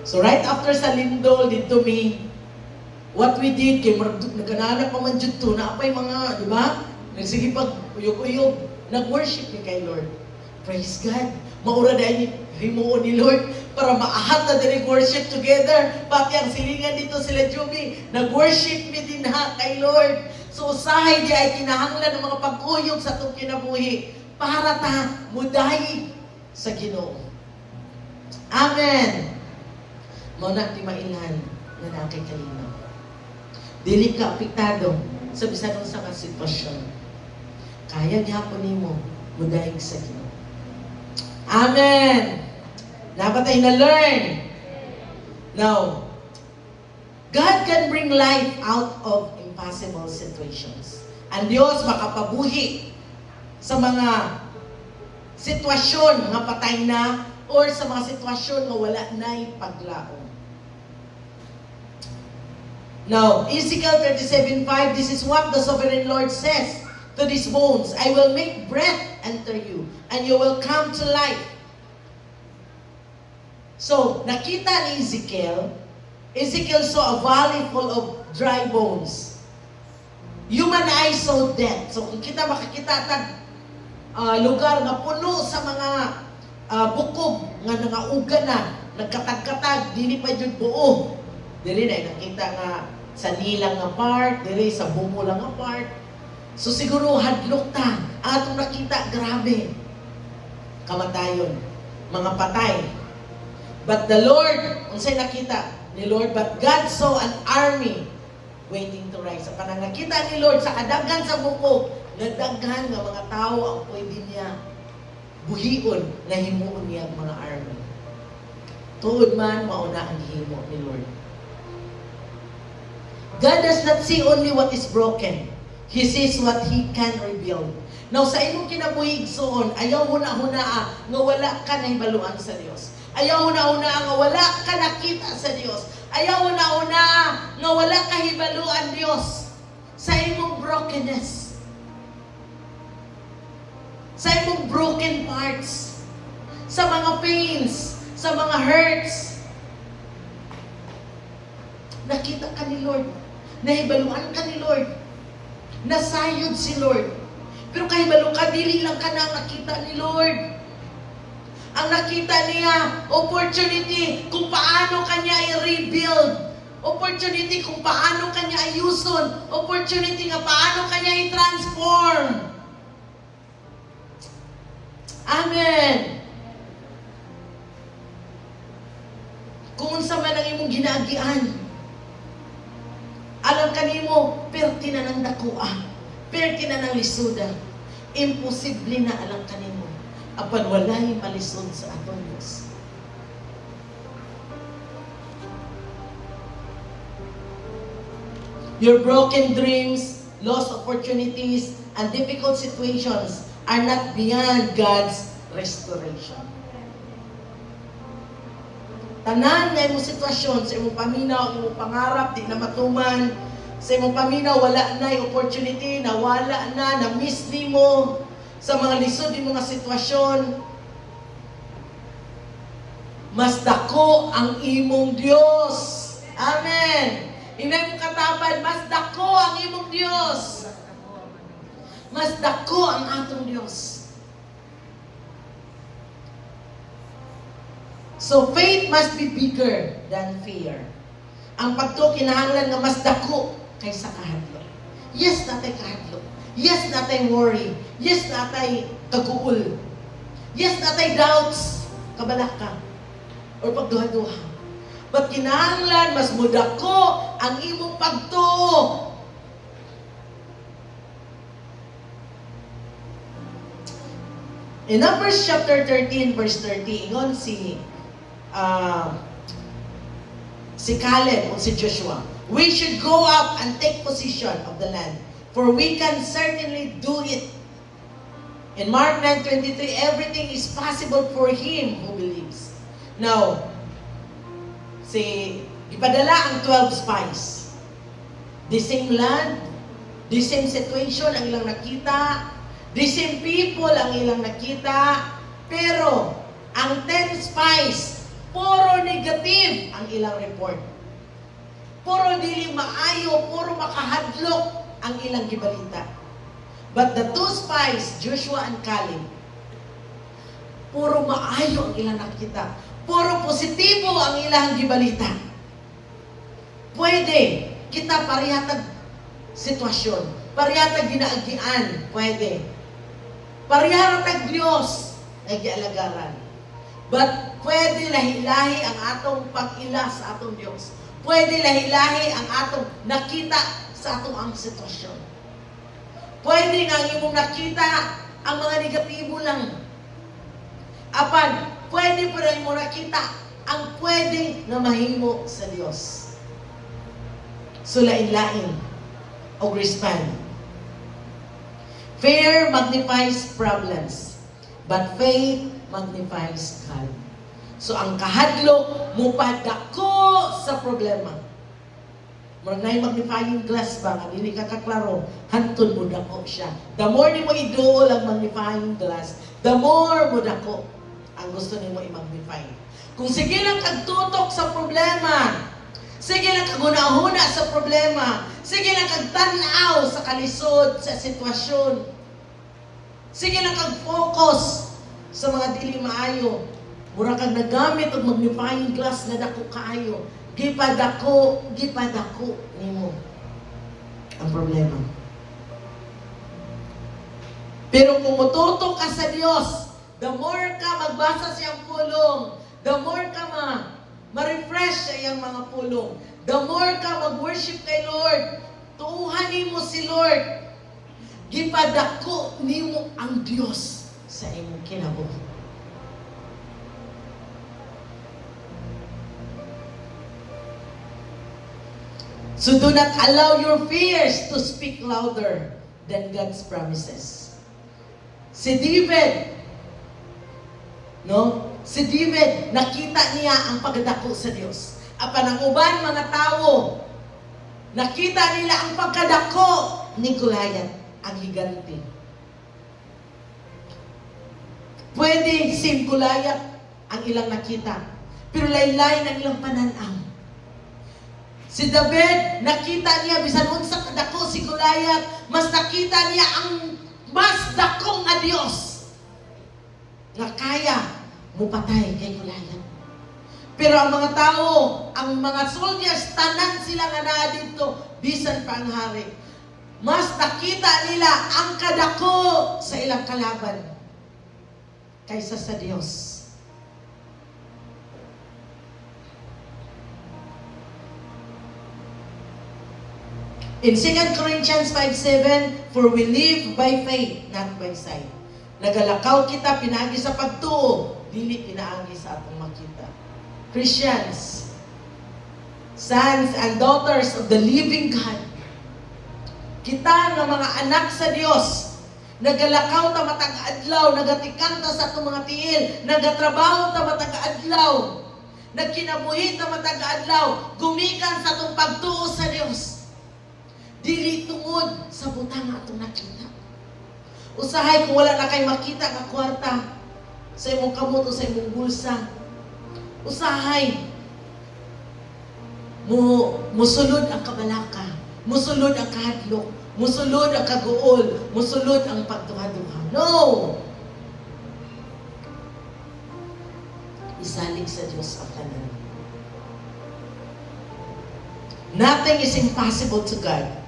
So right after sa lindol, dito what we did, kay nagkananak pa man dyan to, na apay mga, di ba? Nagsige pag uyog-uyog, nag-worship ni kay Lord. Praise God. Maura dahil himuon ni Lord para maahat na din worship together. Pati ang silingan dito sila Jubi, nag-worship mi din ha kay Lord. So usahay di ay kinahanglan ng mga pag-uyog sa itong kinabuhi para ta mudayig sa Ginoo. Amen. Muna ti mailhan na nakay kalinaw. Dili ka apektado sa bisan sa mga sitwasyon. Kaya gyapon nimo mudayig sa Ginoo. Amen. Dapat tayo na-learn. Now, God can bring life out of impossible situations. Ang Diyos makapabuhi sa mga sitwasyon nga patay na or sa mga sitwasyon nga wala na'y paglaom. Now, Ezekiel 37:5, this is what the sovereign Lord says to these bones. I will make breath enter you, and you will come to life. So, nakita ni Ezekiel saw a valley full of dry bones. Human eyes saw death. So, kung kita makakita lugar na puno sa mga bukog nga nangauga na, nagkatag-katag, dili pa yun buo. Dili na, nakita nga sa nilang nga part, dili sa bungo lang nga part. So siguro hadlok ta. Atong nakita, grabe. Kamatayon. Mga patay. But the Lord, unsay nakita ni Lord, but God saw an army waiting to rise. Sa panang nakita ni Lord, sa kadaghan sa bukog, nadaghan nga mga tao ang pwede niya buhion na himuon niya ang mga army. Tuod man, mauna ang himo ni Lord. God does not see only what is broken. He sees what He can rebuild. Now, sa imong kinabuhig soon, ayaw huna-hunaa nga wala ka na hibaluan sa Dios. Ayaw una nga wala ka nakita sa Dios. Ayaw una nga wala ka hibaluan Dios sa imong brokenness. Sa imong broken parts. Sa mga pains, sa mga hurts. Nakita ka ni Lord. Nahibaluan ka ni Lord. Nasayod si Lord. Pero kahibalo ka, dili lang ka na nakita ni Lord. Ang nakita niya, opportunity kung paano kanya i-rebuild. Opportunity kung paano kanya ayuson. Opportunity nga paano kanya i-transform. Amen. Kung unsa man ang imong ginaagian, alam kanimo, perti na ng dakua. Perti na ng lisuda. Imposible na alam kanimo. Apan walay malisod sa aton Diyos. Your broken dreams, lost opportunities, and difficult situations are not beyond God's restoration. Tanan na imong sitwasyon, sa imong paminaw, imong pangarap, di na matuman, sa imong paminaw, wala na yung opportunity, nawala na, na-miss mo, sa mga lisod yung mga sitwasyon, mas dako ang imong Diyos. Amen. Inay mo katapad, mas dako ang imong Diyos. Mas dako ang atong Diyos. So faith must be bigger than fear. Ang pagtuo kinahanglan nga mas dako kaysa kahadlok. Yes, natay kahadlok. Yes, natay worry. Yes, natay kaguol. Yes, natay doubts. Kabalaka. Or pagduha-duha. But kinahanglan mas mudako ang imong pagtuo. In Numbers chapter 13, verse 30, ingon si Caleb o si Joshua, we should go up and take possession of the land, for we can certainly do it. In Mark 9:23, everything is possible for him who believes. Now, ipadala ang 12 spies. The same land, the same situation ang ilang nakita, the same people ang ilang nakita, pero ang 10 spies, puro negative ang ilang report. Puro dili maayo, puro makahadlok ang ilang gibalita. But the 2 spies, Joshua and Caleb, puro maayo ang ilang nakita. Puro positibo ang ilang gibalita. Pwede kita parihatag sitwasyon, parihatag ginaagian, pwede. Parihatag Diyos ay gialagaran. But pwede lahi-lahi ang atong pag-ila sa atong Diyos. Pwede lahi-lahi ang atong nakita sa atong ang sitwasyon. Pwede nga ang imong nakita ang mga negatibo lang. Apan, pwede pa rin mo nakita ang pwede na mahimo sa Diyos. So, lain-lain o respond. Fear magnifies problems, but faith magnifies God. So, ang kahadlok, mupadako sa problema. Murag na yung magnifying glass ba, nga dili ka kaklaro, hantun mo dako siya. The more ni mo iduol ang magnifying glass, the more mo dako ang gusto ni mo i-magnify. Kung sige lang kagtutok sa problema, sige lang kagunahuna sa problema, sige lang kagtanaw sa kalisod, sa sitwasyon, sige lang kag-focus sa mga dili maayo, mura kang nagamit og magnifying glass na dako kaayo, gipadako nimo ang problema. Pero kung mututok ka sa Dios, the more ka magbasa sa iyang pulong, the more ka ma-refresh sa iyang mga pulong, the more ka mag-worship kay Lord, tuuhanin mo si Lord, gipadako nimo ang Dios sa imong kinabuhi. So do not allow your fears to speak louder than God's promises. Si David, no? Si David, nakita niya ang pagdako sa Dios. Apan ang uban mga tao, nakita nila ang pagkadako ni Goliath, ang higante. Pwede si Goliath ang ilang nakita, pero laylay ng ilang pananaw. Si David, nakita niya, bisan unsa kadako si Goliath, mas nakita niya ang mas dakong nga Dios nga kaya mupatay kay Goliath. Pero ang mga tao, ang mga soldiers, tanan sila nga naa dito, bisan pa ang hari. Mas nakita nila ang kadako sa ilang kalaban kaysa sa Dios. In 2 Corinthians 5:7, for we live by faith, not by sight. Nagalakaw kita, pinaagi sa pagtuo, dili pinaagi sa atong makita. Christians, sons and daughters of the living God, kita nga mga anak sa Dios, nagalakaw ta matag adlaw, nagatikang ta sa atong mga tiil, nagatrabaho ta matag adlaw, nagkinabuhi ta matag adlaw, gumikan sa atong pagtuo sa Dios. Dili tungod sa butang nga atong nakita. Usahay kung wala na kay makita nga kwarta sa imong kamot o sa imong bulsa. Usahay musulod ang kabalaka, musulod ang kahadlok, musulod ang kaguol, musulod ang pagduha-duha. No! Isalig sa Diyos ang tanan. Nothing is impossible to God.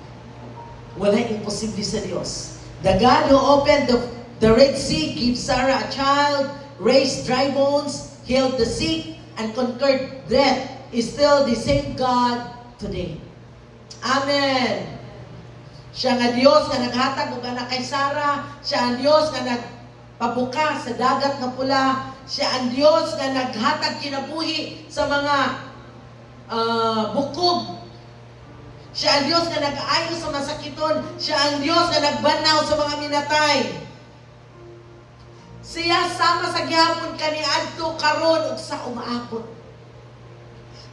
Wala imposible sa Diyos. The God who opened the Red Sea, gave Sarah a child, raised dry bones, healed the sick, and conquered death, is still the same God today. Amen. Siya nga Diyos nga naghatag og anak kay Sarah, siya ang Diyos nga nagpabuka sa dagat nga pula, siya ang Diyos nga naghatag kinabuhi sa mga bukog. Siya ang Diyos nga nag-aayo sa masakiton. Siya ang Diyos nga nagbanaw sa mga minatay. Siya sama sa gihapon kaniadto karon ug sa umaabot.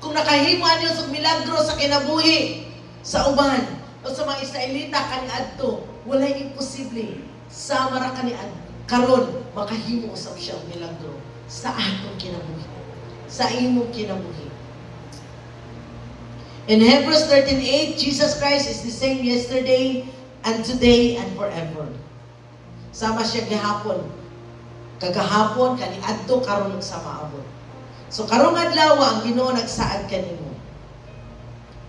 Kung nakahimo ang Diyos og milagro sa kinabuhi sa uban o sa mga Israelita kaniadto, walay imposible. Sama ra kaniadto karon makahimo usab siya og milagro sa atong kinabuhi, sa imong kinabuhi. In Hebrews 13:8, Jesus Christ is the same yesterday and today and forever. Sama siya gihapon, kagahapon, kaniadto, karon ug sa maabot. So karong adlaw ang Ginoo nagsaad kanimo.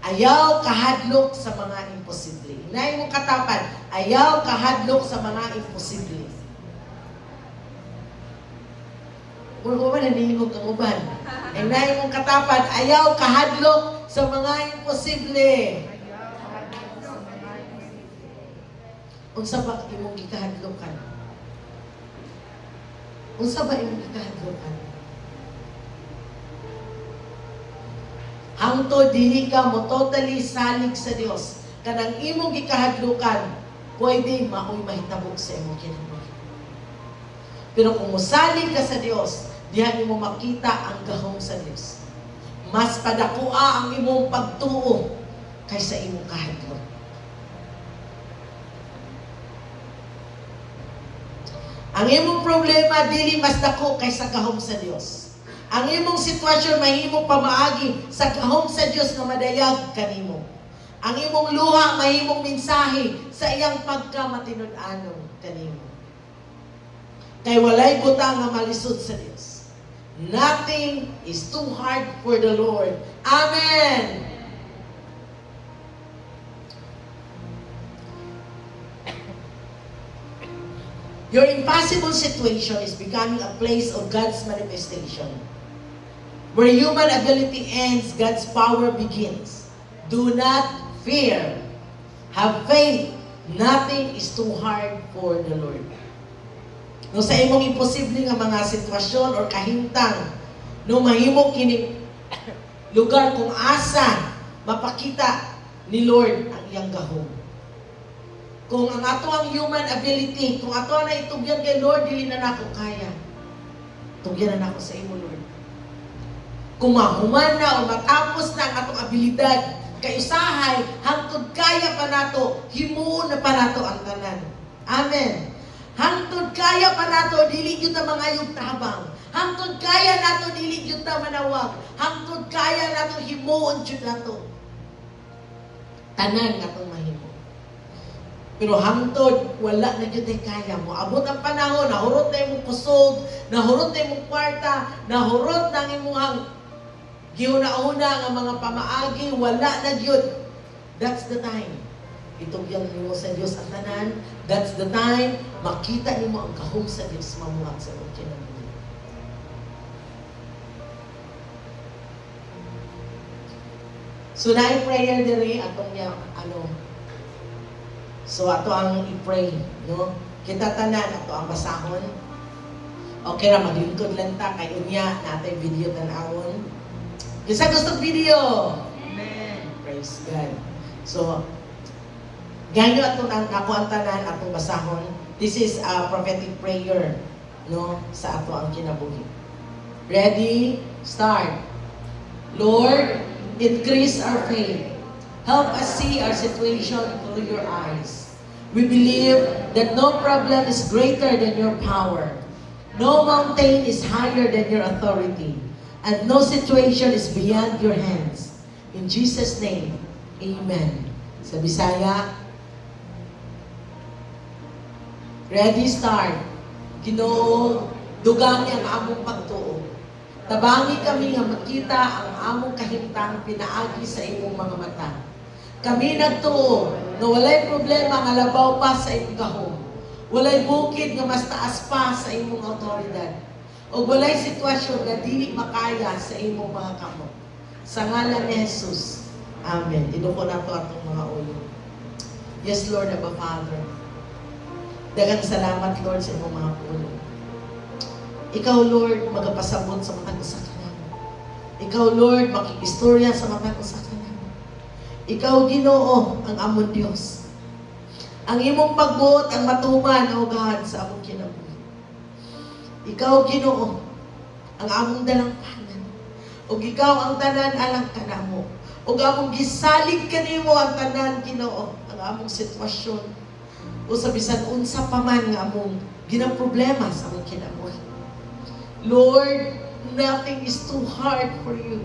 Ayaw kahadlok sa mga imposible. Inay mo katapan, ayaw kahadlok sa mga imposible. Kung ba naningog ang uban? Inay mo katapan, ayaw kahadlok sa mga imposible. Unsa ba imong gikahadlokan? Unsa ba imong gikahadlokan? Hangtod dili ka mo totally salig sa Dios. Kanang imong gikahadlokan, pwede maoy mahitabog sa imong kinabuhi. Pero kung mosalig ka sa Dios, diha nimo makita ang gahom sa Dios. Mas padakua ang imong pagtuo kaysa imong kahadlok. Ang imong problema dili mas dako kaysa gahom sa Dios. Ang imong sitwasyon mahimo pamaagi sa gahom sa Dios nga madayag kanimo. Ang imong luha mahimong mensahe sa iyang pagkamatinud-anon kanimo. Kay walay butang nga malisod sa Dios. Nothing is too hard for the Lord. Amen. Your impossible situation is becoming a place of God's manifestation. Where human ability ends, God's power begins. Do not fear. Have faith. Nothing is too hard for the Lord. No sa imong imposible nga mga sitwasyon or kahimtang, no mahimo kini lugar kung asa mapakita ni Lord ang iyang gahom. Kung ang ato ang human ability, kung ato na itugyan kay Lord, dili na nako kaya. Tugyan na ako sa imo, Lord. Kung mahuman na o matapos na ang atong abilidad, kaisahay, hangtod kaya pa nato, himuon na pa nato ang tanan. Amen. Hangtod kaya pa nato, dili yun na mga yung tabang. Hangtod kaya nato, dili yun na manawag. Hangtod kaya nato, himuon yun nato. Tanan natong mahimo. Pero hangtod, wala na yun kaya mo. Abot ang panahon, nahurot na imong kusog, nahurot na imong kwarta, nahurot na imong giuna-una nga mga pamaagi, wala na yun. That's the time. Itugyan mo sa Diyos ang tanan. That's the time. Makita nimo ang kahong sa Diyos mamuhat sa iyong kinabuhi. So na prayer diri atong niya so ato ang i-pray, no? Kita tanan ato ang basahon. Okay ra maglingkod lang ta kay unya natay video tan-awon. Isa gusto video. Amen. Praise God. So, ganyo atong ako ang tanan atong basahon. This is a prophetic prayer, no, sa ato ang kinabuhi. Ready? Start. Lord, increase our faith. Help us see our situation through your eyes. We believe that no problem is greater than your power. No mountain is higher than your authority. And no situation is beyond your hands. In Jesus' name, Amen. Sa Bisaya, ready, start. Ginoo, dugang ang among pagtuo. Tabangi kami nga makita ang among kahimtang pinaagi sa imong mga mata. Kami nagtuo na walay problema nga labaw pa sa imong gahom. Walay bukid nga mas taas pa sa imong autoridad. O walay sitwasyon na dili makaya sa imong mga kamot. Sa ngalan ni Jesus. Amen. Inuko na to atong mga ulo. Yes, Lord, Abba Father. Daghang salamat, Lord, sa imong mga pulo. Ikaw, Lord, magapasabot sa matag usa kanamo. Ikaw, Lord, makikistorya sa matag usa kanamo. Ikaw, Ginoo, ang among Dios. Ang imong pagbuot ang matuman, O God, sa among kinabuhi. Ikaw, Ginoo, ang among dalangpanan. O ikaw ang tanan alang kanamo. O among gisalig kanimo ang tanan, Ginoo, ang among sitwasyon. O sa bisan unsa pa man nga among ginaproblema sa among kinabuhi. Lord, nothing is too hard for you.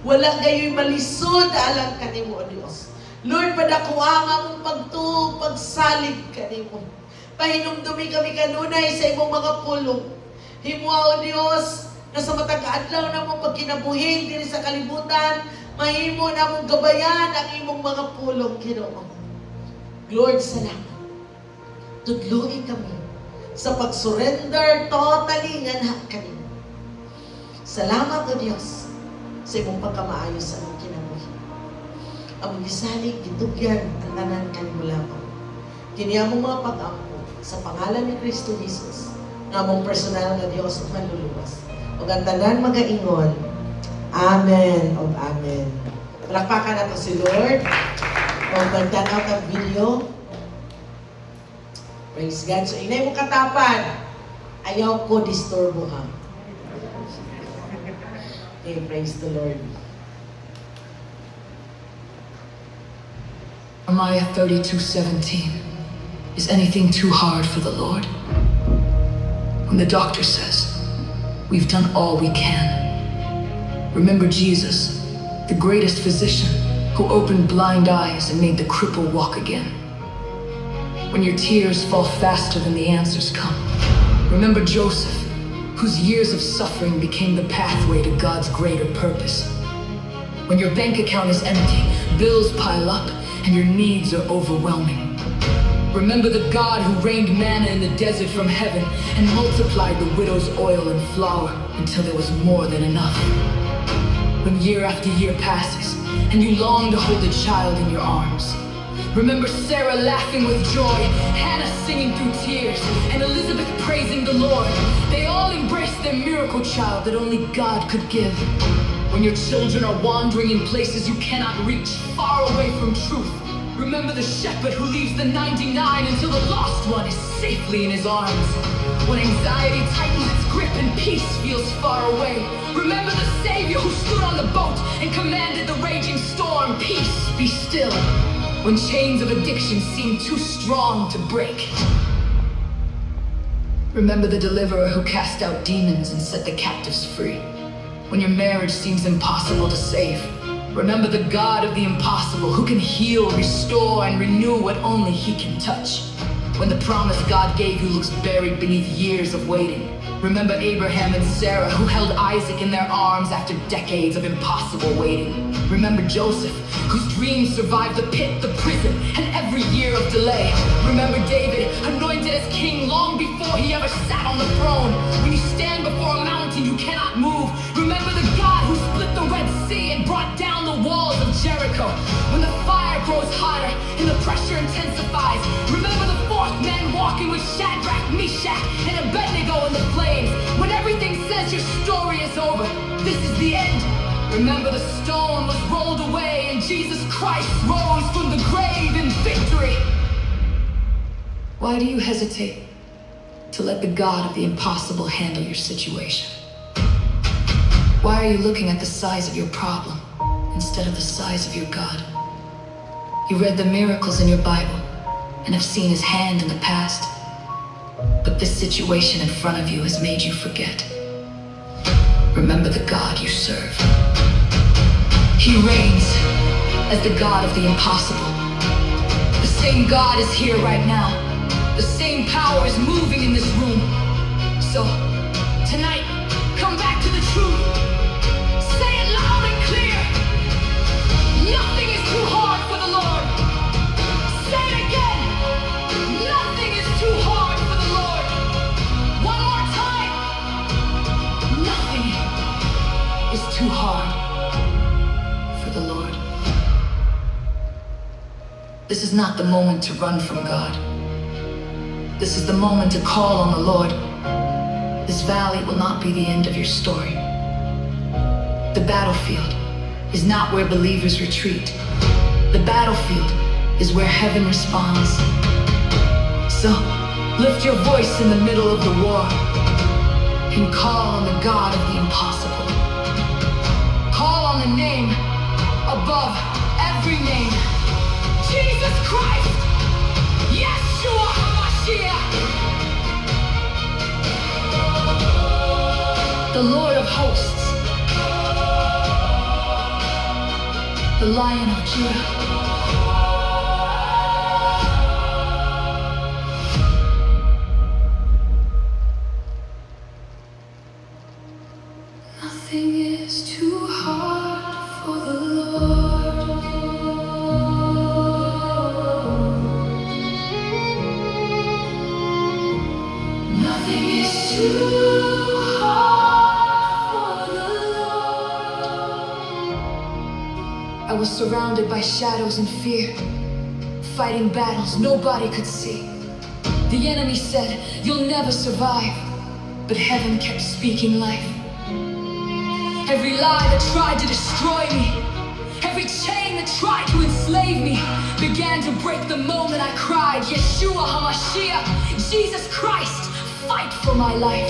Wala gayo'y malisod alang kanimo, O Dios. Lord, padakuha ang among pagsalig kanimo. Pahinumdumi kami kanunay sa imong mga pulong. Himua, O Dios, na sa matag-adlaw na mong pagkinabuhin diri sa kalibutan, mahimo na mong gabayan ang imong mga pulong, Ginoo. Lord, salamat. Tudluin kami sa pag-surrender totally nga na kanimo. Salamat, O Dios, sa imong pagkamaayo sa among kinabuhi. Among gisalig, gitugyan, ang tanan kanimo lamang. Kini among mga pag-ampo sa pangalan ni Kristo Jesus, nga among personal nga Dios ug manluluwas. Ug ang tanan magaingon, Amen ug Amen. Palakpakan nato si Lord. Kung magtanaw ng video, praise God. So inay mo katapan, ayaw ko disturbo ha. Okay, praise the Lord. Jeremiah 32:17. Is anything too hard for the Lord? When the doctor says, we've done all we can. Remember Jesus, the greatest physician who opened blind eyes and made the cripple walk again. When your tears fall faster than the answers come, remember Joseph, whose years of suffering became the pathway to God's greater purpose. When your bank account is empty, bills pile up, and your needs are overwhelming. Remember the God who rained manna in the desert from heaven and multiplied the widow's oil and flour until there was more than enough. When year after year passes and you long to hold a child in your arms, remember Sarah laughing with joy, Hannah singing through tears, and Elizabeth praising the Lord. They all embraced their miracle child that only God could give. When your children are wandering in places you cannot reach, far away from truth, Remember the shepherd who leaves the 99 until the lost one is safely in his arms. When anxiety tightens its grip and peace feels far away, remember the Savior who stood on the boat and commanded the raging storm, peace, be still, when chains of addiction seem too strong to break. Remember the deliverer who cast out demons and set the captives free. When your marriage seems impossible to save, remember the God of the impossible who can heal, restore, and renew what only He can touch. When the promise God gave you looks buried beneath years of waiting, remember Abraham and Sarah who held Isaac in their arms after decades of impossible waiting. Remember Joseph, whose dreams survived the pit, the prison, and every year of delay. Remember David, anointed as king long before he ever sat on the throne. When you stand before a mountain you cannot move, remember the God who split the Red Sea and brought down the walls of Jericho. When the fire grows hotter and the pressure intensifies, remember the fourth man walking with Shadrach, Meshach, and Abednego in the flames. When everything says your story is over, this is the end, remember the stone was rolled away and Jesus Christ rose from the grave in victory. Why do you hesitate to let the God of the impossible handle your situation? Why are you looking at the size of your problem instead of the size of your God? You read the miracles in your Bible and have seen His hand in the past, but this situation in front of you has made you forget. Remember the God you serve. He reigns as the God of the impossible. The same God is here right now. The same power is moving in this room. So, tonight, come back to the truth. Say it loud and clear. Nothing is too hard for the Lord. Say it again. Nothing is too hard for the Lord. One more time. Nothing is too hard for the Lord. This is not the moment to run from God. This is the moment to call on the Lord. This valley will not be the end of your story. The battlefield is not where believers retreat. The battlefield is where heaven responds. So, lift your voice in the middle of the war and call on the God of the impossible. Call on the name above every name. Jesus Christ! Yeshua HaMashiach! The Lord of hosts. The Lion of Judah. Nothing is too hard for the Lord. Nothing is too hard for the Lord. I was surrounded by shadows and fear, fighting battles nobody could see. The enemy said, "You'll never survive," but heaven kept speaking life. Every lie that tried to destroy me, every chain that tried to enslave me, began to break the moment I cried, Yeshua HaMashiach, Jesus Christ, fight for my life.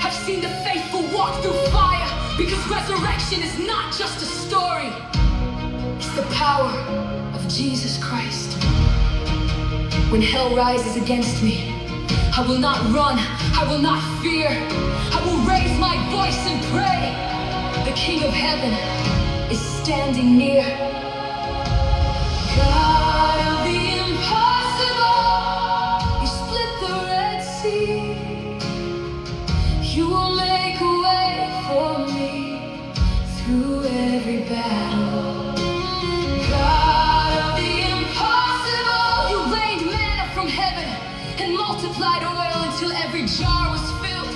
I've seen the faithful walk through fire, because resurrection is not just a story. It's the power of Jesus Christ. When hell rises against me, I will not run, I will not fear. I will raise my voice and pray. The King of Heaven is standing near. God of the impossible, you split the Red Sea. You will make a way for me through every battle. God of the impossible, you rained manna from heaven and multiplied oil until every jar was filled.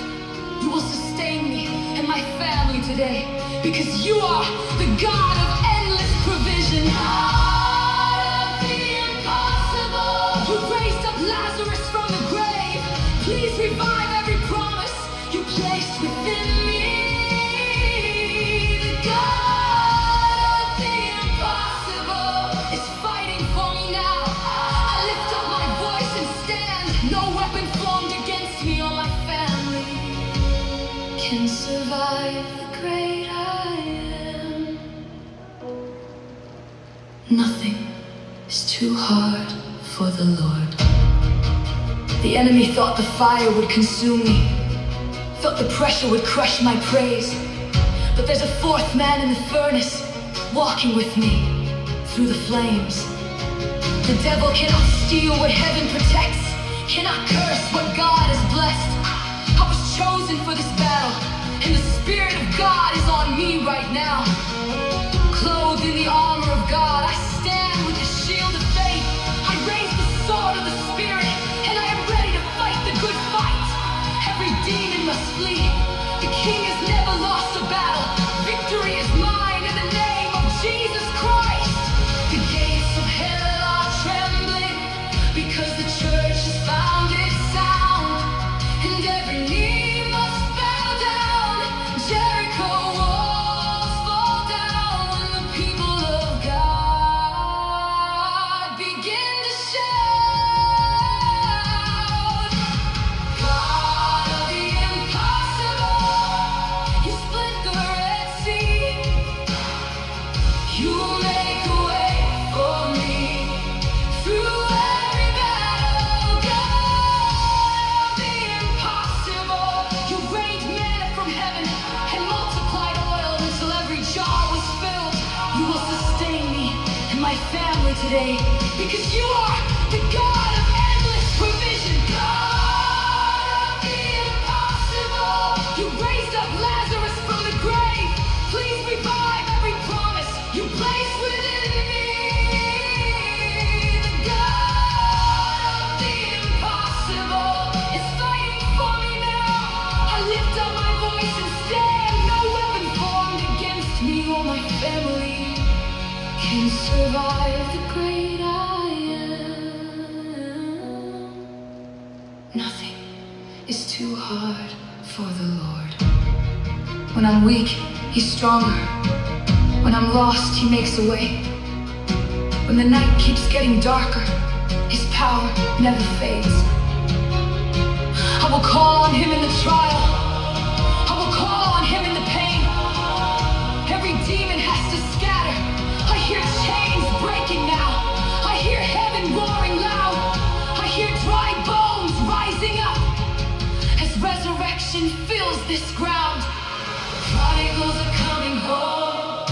You will sustain me and my family today, because you are the God of endless provision. God of the impossible, you raised up Lazarus from the grave. Please revive every promise you placed within me. The God of the impossible is fighting Nothing is too hard for the Lord. The enemy thought the fire would consume me, thought the pressure would crush my praise. But there's a fourth man in the furnace, walking with me through the flames. The devil cannot steal what heaven protects, cannot curse what God has blessed. I was chosen for this battle, and the Spirit of God is on me right now. Clothed in the armor of God, I stand with the shield of faith. I raise the sword of the Spirit, and I am ready to fight the good fight. Every demon must flee. The King has never lost a battle. Victory is mine in the name of Jesus Christ. The gates of hell are trembling because the church has found its sound, and every knee must bow down. Jericho walls fall down when the people of God begin to shout. God of the impossible, you split the Red Sea. You make a way for me through every battle. God of the impossible, you rained manna from heaven and multiplied oil until every jar was filled. You will sustain me and my family today, because you are the God of endless provision. God of the impossible, you raised up Lazarus from the grave. Please revive every promise you placed within me. The God of the impossible is fighting for me now. I lift up my voice and stand. No weapon formed against me or my family can survive the great I am. Nothing is too hard for the Lord. When I'm weak, He's stronger. When I'm lost, He makes a way. When the night keeps getting darker, His power never fades. I will call on Him in the trial. I will call on Him in the pain. Every demon has to scatter. I hear chains breaking now. I hear heaven roaring loud. I hear dry bones rising up as resurrection fills this ground. Prodigals are coming home.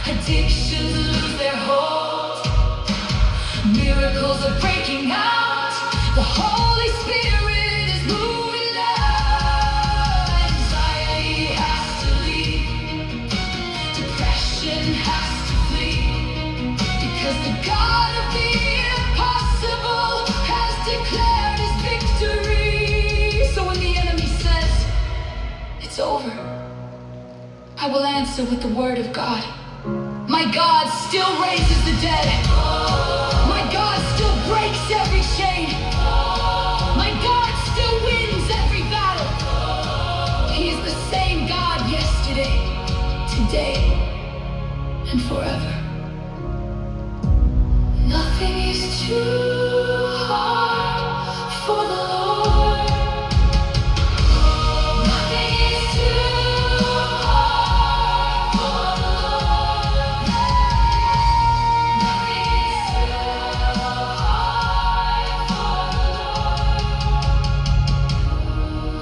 Addictions lose their hold. Miracles are breaking out. The Holy Spirit is moving now. Anxiety has to leave. Depression has to flee. Because the God of the impossible has declared His victory. So when the enemy says it's over, I will answer with the word of God. My God still raises the dead. My God still breaks every chain. My God still wins every battle. He is the same God yesterday, today, and forever. Nothing is too hard for the Lord. Nothing is too hard for the Lord. Nothing is too hard for the Lord.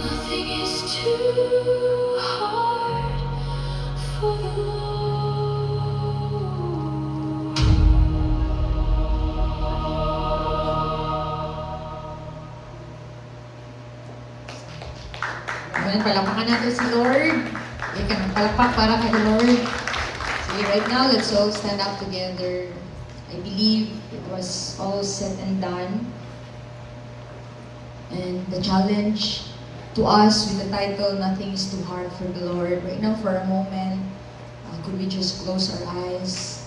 Nothing is too hard for the Lord. Amen. Palakpakan natin si Lord. Ika ng palakpak para kay Lord. So right now, let's all stand up together. I believe it was all said and done. And the challenge to us with the title, Nothing is Too Hard for the Lord. Right now, for a moment, could we just close our eyes